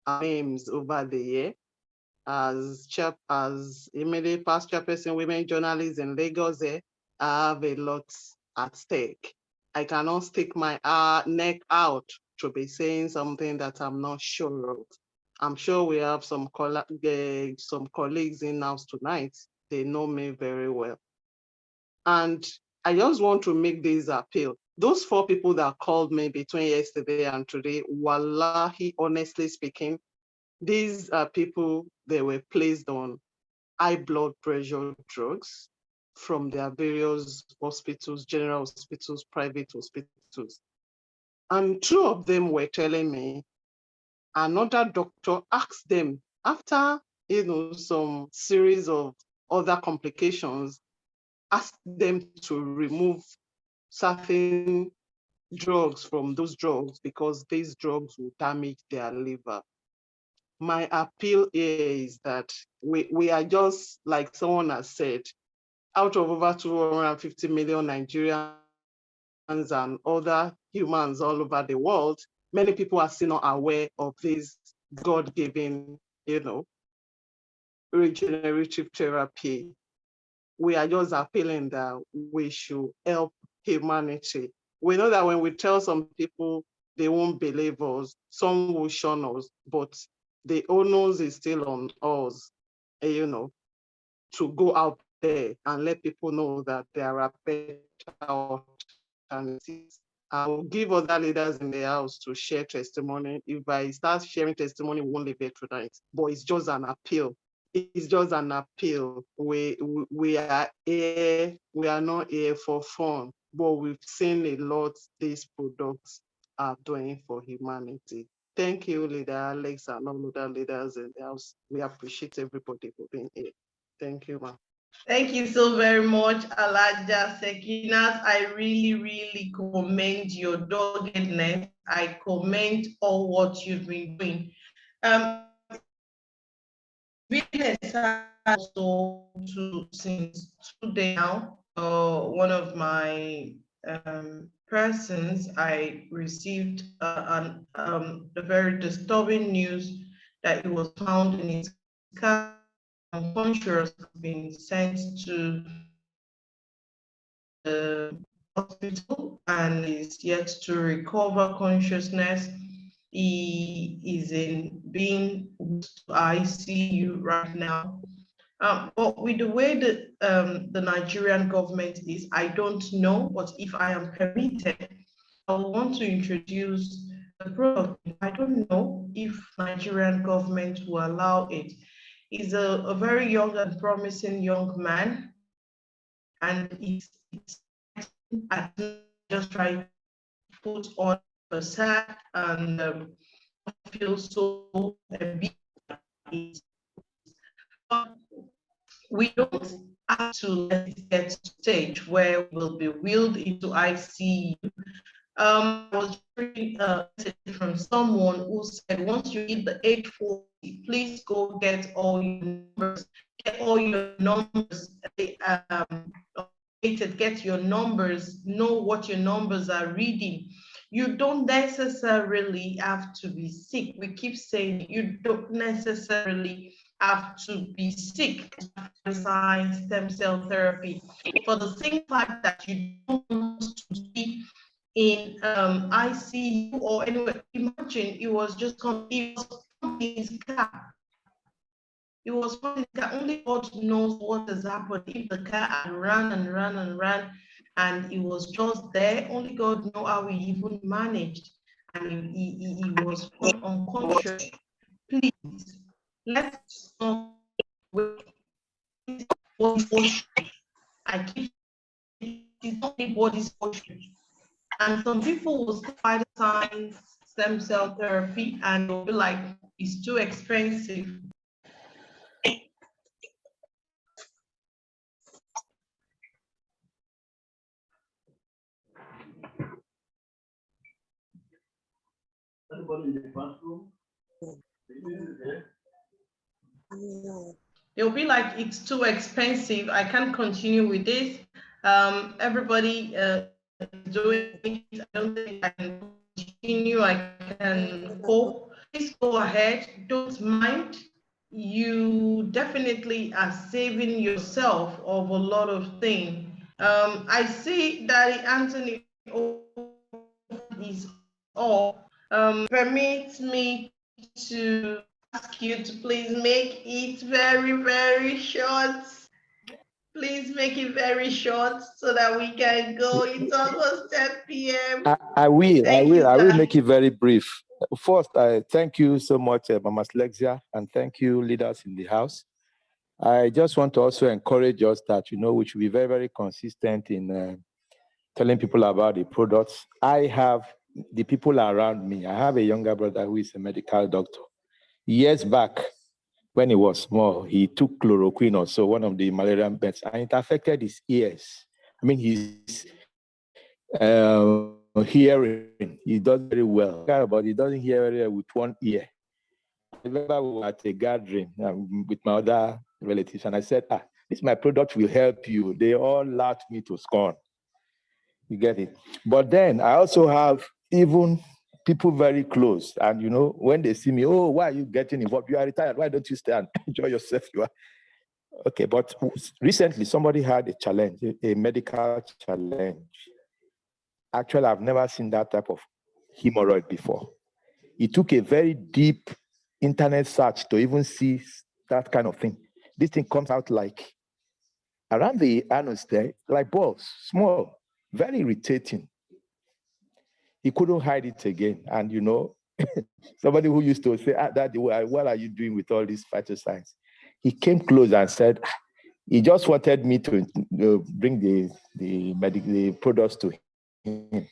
S9: our names over the year as immediate past chairperson, women journalists in Lagos. I have a lot at stake. I cannot stick my neck out to be saying something that I'm not sure of. I'm sure we have some colleagues in house tonight. They know me very well. And I just want to make this appeal. Those 4 people that called me between yesterday and today, wallahi, honestly speaking, these are people, they were placed on high blood pressure drugs from their various hospitals, general hospitals, private hospitals. And 2 of them were telling me another doctor asked them after, some series of other complications, asked them to remove certain drugs from those drugs because these drugs will damage their liver. My appeal here is that we are just, like someone has said, out of over 250 million Nigerians and other humans all over the world, many people are still not aware of this God-given, regenerative therapy. We are just appealing that we should help humanity. We know that when we tell some people, they won't believe us, some will shun us, but the onus is still on us, to go out there and let people know that there are better alternatives. I will give other leaders in the house to share testimony. If I start sharing testimony, we won't leave it tonight. But it's just an appeal. It's just an appeal. We are here, we are not here for fun, but we've seen a lot these products are doing for humanity. Thank you, Leader Alex, and all other leaders in the house. We appreciate everybody for being here. Thank you, ma'am.
S1: Thank you so very much, Alaja Sekinat. I really, really commend your doggedness. I commend all what you've been doing. Really also since 2 days now, one of my persons, I received a very disturbing news that he was found in his car, unconscious, been sent to the hospital and is yet to recover consciousness. He is being to ICU right now. But with the way that the Nigerian government is, I don't know, but if I am permitted, I want to introduce the product. I don't know if Nigerian government will allow it. He's a very young and promising young man, and it's just trying to put on a sad and feel so we don't have to let it get to a stage where we'll be wheeled into ICU. I was reading a message from someone who said, once you hit the 840, please go get all your numbers, get your numbers, know what your numbers are reading. You don't necessarily have to be sick. We keep saying you don't necessarily have to be sick. Science, stem cell therapy, for the same fact that you don't want to be in ICU or anywhere. Imagine it was just his car. It was funny that only God knows what has happened. If the car had ran and ran and ran, and it was just there, only God knows how we even managed. and he was found unconscious. Please, let's not wait for his I keep it's not anybody's fortune. And some people will try the science, stem cell therapy, and they'll be like, it's too expensive. They'll be like, it's too expensive. I can't continue with this. Everybody doing it. I don't think I can continue. I can cope. Please go ahead. Don't mind. You definitely are saving yourself of a lot of things. I see that Anthony is all. Permit me to ask you to please make it very, very short. Please make it very short so that we can go. It's almost 10 p.m.
S5: I will
S1: Sir.
S5: make it very brief. First, I thank you so much, Mama Slexia, and thank you, leaders in the house. I just want to also encourage us that, we should be very, very consistent in telling people about the products. I have the people around me. I have a younger brother who is a medical doctor. Years back, when he was small, he took chloroquine or so, one of the malaria meds, and it affected his ears. I mean, his hearing, he does very well, but he doesn't hear very well with one ear. I remember we were at a gathering with my other relatives, and I said, this my product will help you. They all laughed me to scorn. You get it? But then I also have even people very close, and when they see me, oh, why are you getting involved? You are retired. Why don't you stay and enjoy yourself? You are okay. But recently, somebody had a challenge, a medical challenge. Actually, I've never seen that type of hemorrhoid before. It took a very deep internet search to even see that kind of thing. This thing comes out like around the anus there, like balls, small, very irritating. He couldn't hide it again. And somebody who used to say, Daddy, what are you doing with all this phytoscience? He came close and said, he just wanted me to bring the products to him.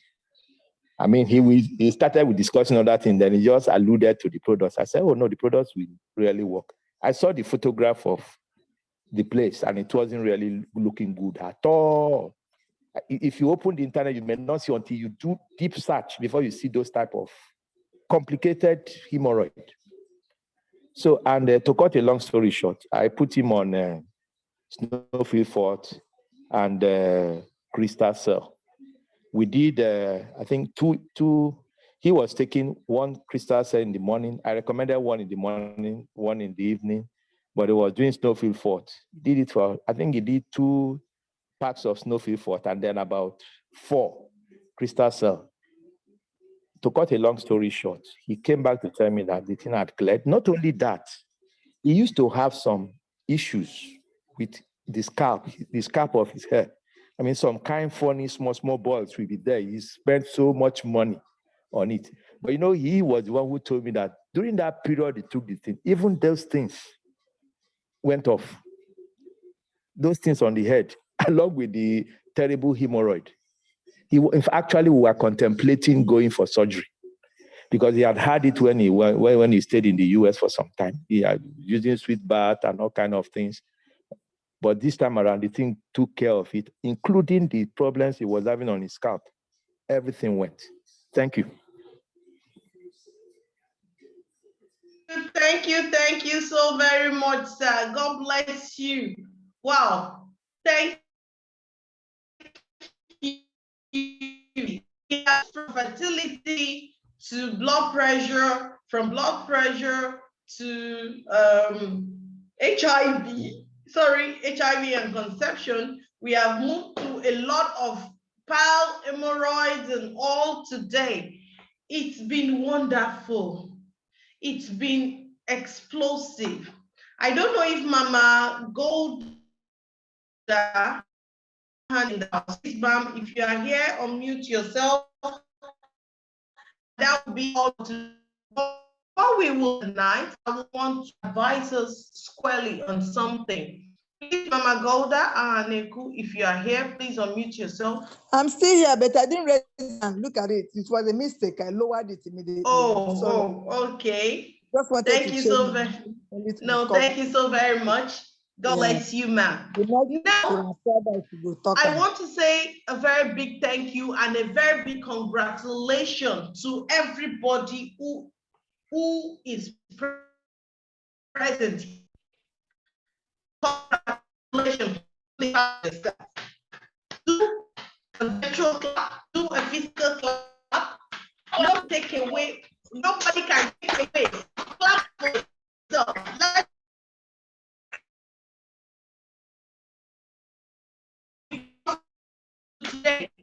S5: I mean, he started with discussing other things, then he just alluded to the products. I said, oh no, the products will really work. I saw the photograph of the place and it wasn't really looking good at all. If you open the internet, you may not see until you do deep search before you see those type of complicated hemorrhoid. So, and to cut a long story short, I put him on Snowfield Fort and Crystal Cell. We did, I think, two. He was taking one Crystal Cell in the morning. I recommended one in the morning, one in the evening, but he was doing Snowfield Fort. He did it for, I think he did 2 packs of Snowfield Fort and then about 4 Crystal Cell. To cut a long story short, he came back to tell me that the thing had cleared. Not only that, he used to have some issues with the scalp of his hair. I mean, some kind funny small balls will be there. He spent so much money on it. But he was the one who told me that during that period he took the thing, even those things went off. Those things on the head, along with the terrible hemorrhoid. Actually, we were contemplating going for surgery because he had it when he stayed in the US for some time. He had using sweet bath and all kind of things. But this time around, the thing took care of it, including the problems he was having on his scalp. Everything went. Thank you.
S1: Thank you so very much, sir. God bless you. Wow. Thank you. From fertility to blood pressure, from blood pressure to HIV and conception. We have moved to a lot of bowel hemorrhoids and all today. It's been wonderful. It's been explosive. I don't know if Mama Golda hand in the house. If you are here, unmute yourself that will be all. What we will tonight, I want to advise us squarely on something. Please, Mama Golda and Neku, if you are here, please unmute yourself.
S10: I'm still here, but I didn't raise it and look at it. It was a mistake. I lowered it immediately.
S1: Okay.
S10: Just wanted
S1: thank
S10: to
S1: you
S10: check
S1: so very no, thank you so very much. God bless you, ma'am. Now, I want to say a very big thank you and a very big congratulations to everybody who is present. Congratulations. Do a virtual clap, do a physical clap. Don't take away. Nobody can take away. Clap for yourself.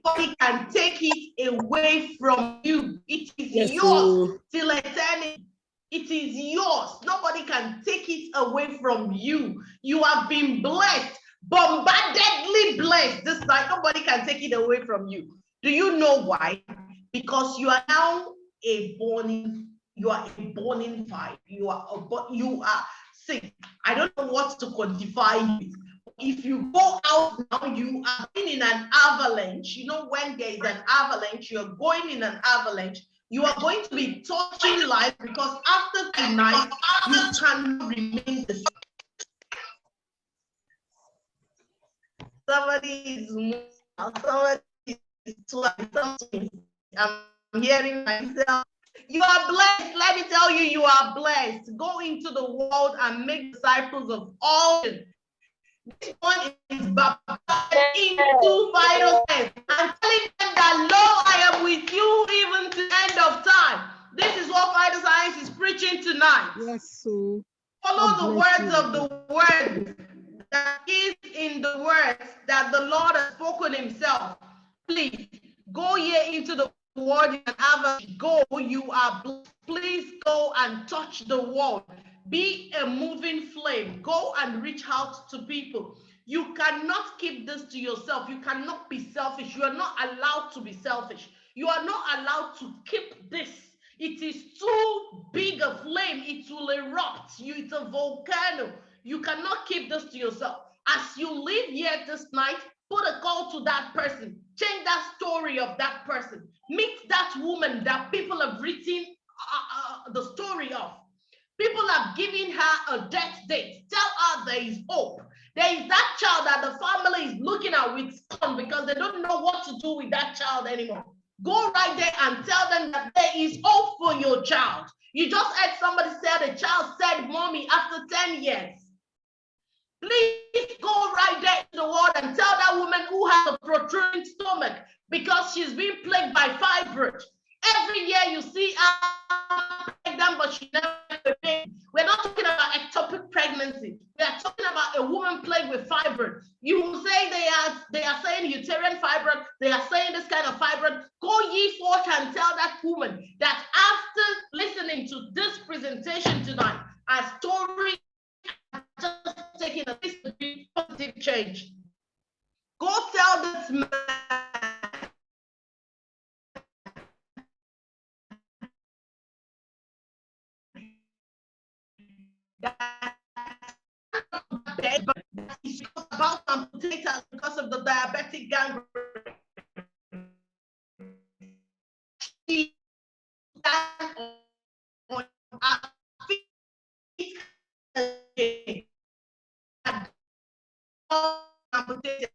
S1: Nobody can take it away from you. It is yours till eternity. It is yours. Nobody can take it away from you. You have been blessed, bombardedly blessed. This night, nobody can take it away from you. Do you know why? Because you are now a born fire. You are sick. I don't know what to quantify it. If you go out now, you are in an avalanche. You know, when there is an avalanche, you're going in an avalanche. You are going to be touching life because after tonight, you cannot remain the same. Somebody is moving, somebody is something. I'm hearing myself. You are blessed. Let me tell you, you are blessed. Go into the world and make disciples of all. This one is baptized into Phytoscience. I'm telling them that, Lord, I am with you even to the end of time. This is what Phytoscience is preaching tonight.
S10: Yes, so
S1: follow the words of the word that is in the words that the Lord has spoken himself. Please go here into the word and have a go. You are blessed. Please go and touch the world. Be a moving flame. Go and reach out to people. You cannot keep this to yourself. You cannot be selfish. You are not allowed to be selfish. You are not allowed to keep this. It is too big a flame. It will erupt. It's a volcano. You cannot keep this to yourself. As you leave here this night, put a call to that person. Change that story of that person. Meet that woman that people have written the story of. People have given her a death date. Tell her there is hope. There is that child that the family is looking at with scorn because they don't know what to do with that child anymore. Go right there and tell them that there is hope for your child. You just heard somebody say the child said, Mommy, after 10 years. Please go right there in the world and tell that woman who has a protruding stomach because she's being plagued by fibroid. Every year you see her pregnant, but she never had a baby. We're not talking about ectopic pregnancy. We are talking about a woman plagued with fibroid. You will say they are saying uterine fibroid. They are saying this kind of fibroid. Go ye forth and tell that woman that after listening to this presentation tonight, a story just taking a positive change. Go tell this man that he's about to amputate us because of the diabetic gangrene. He on our feet amputated.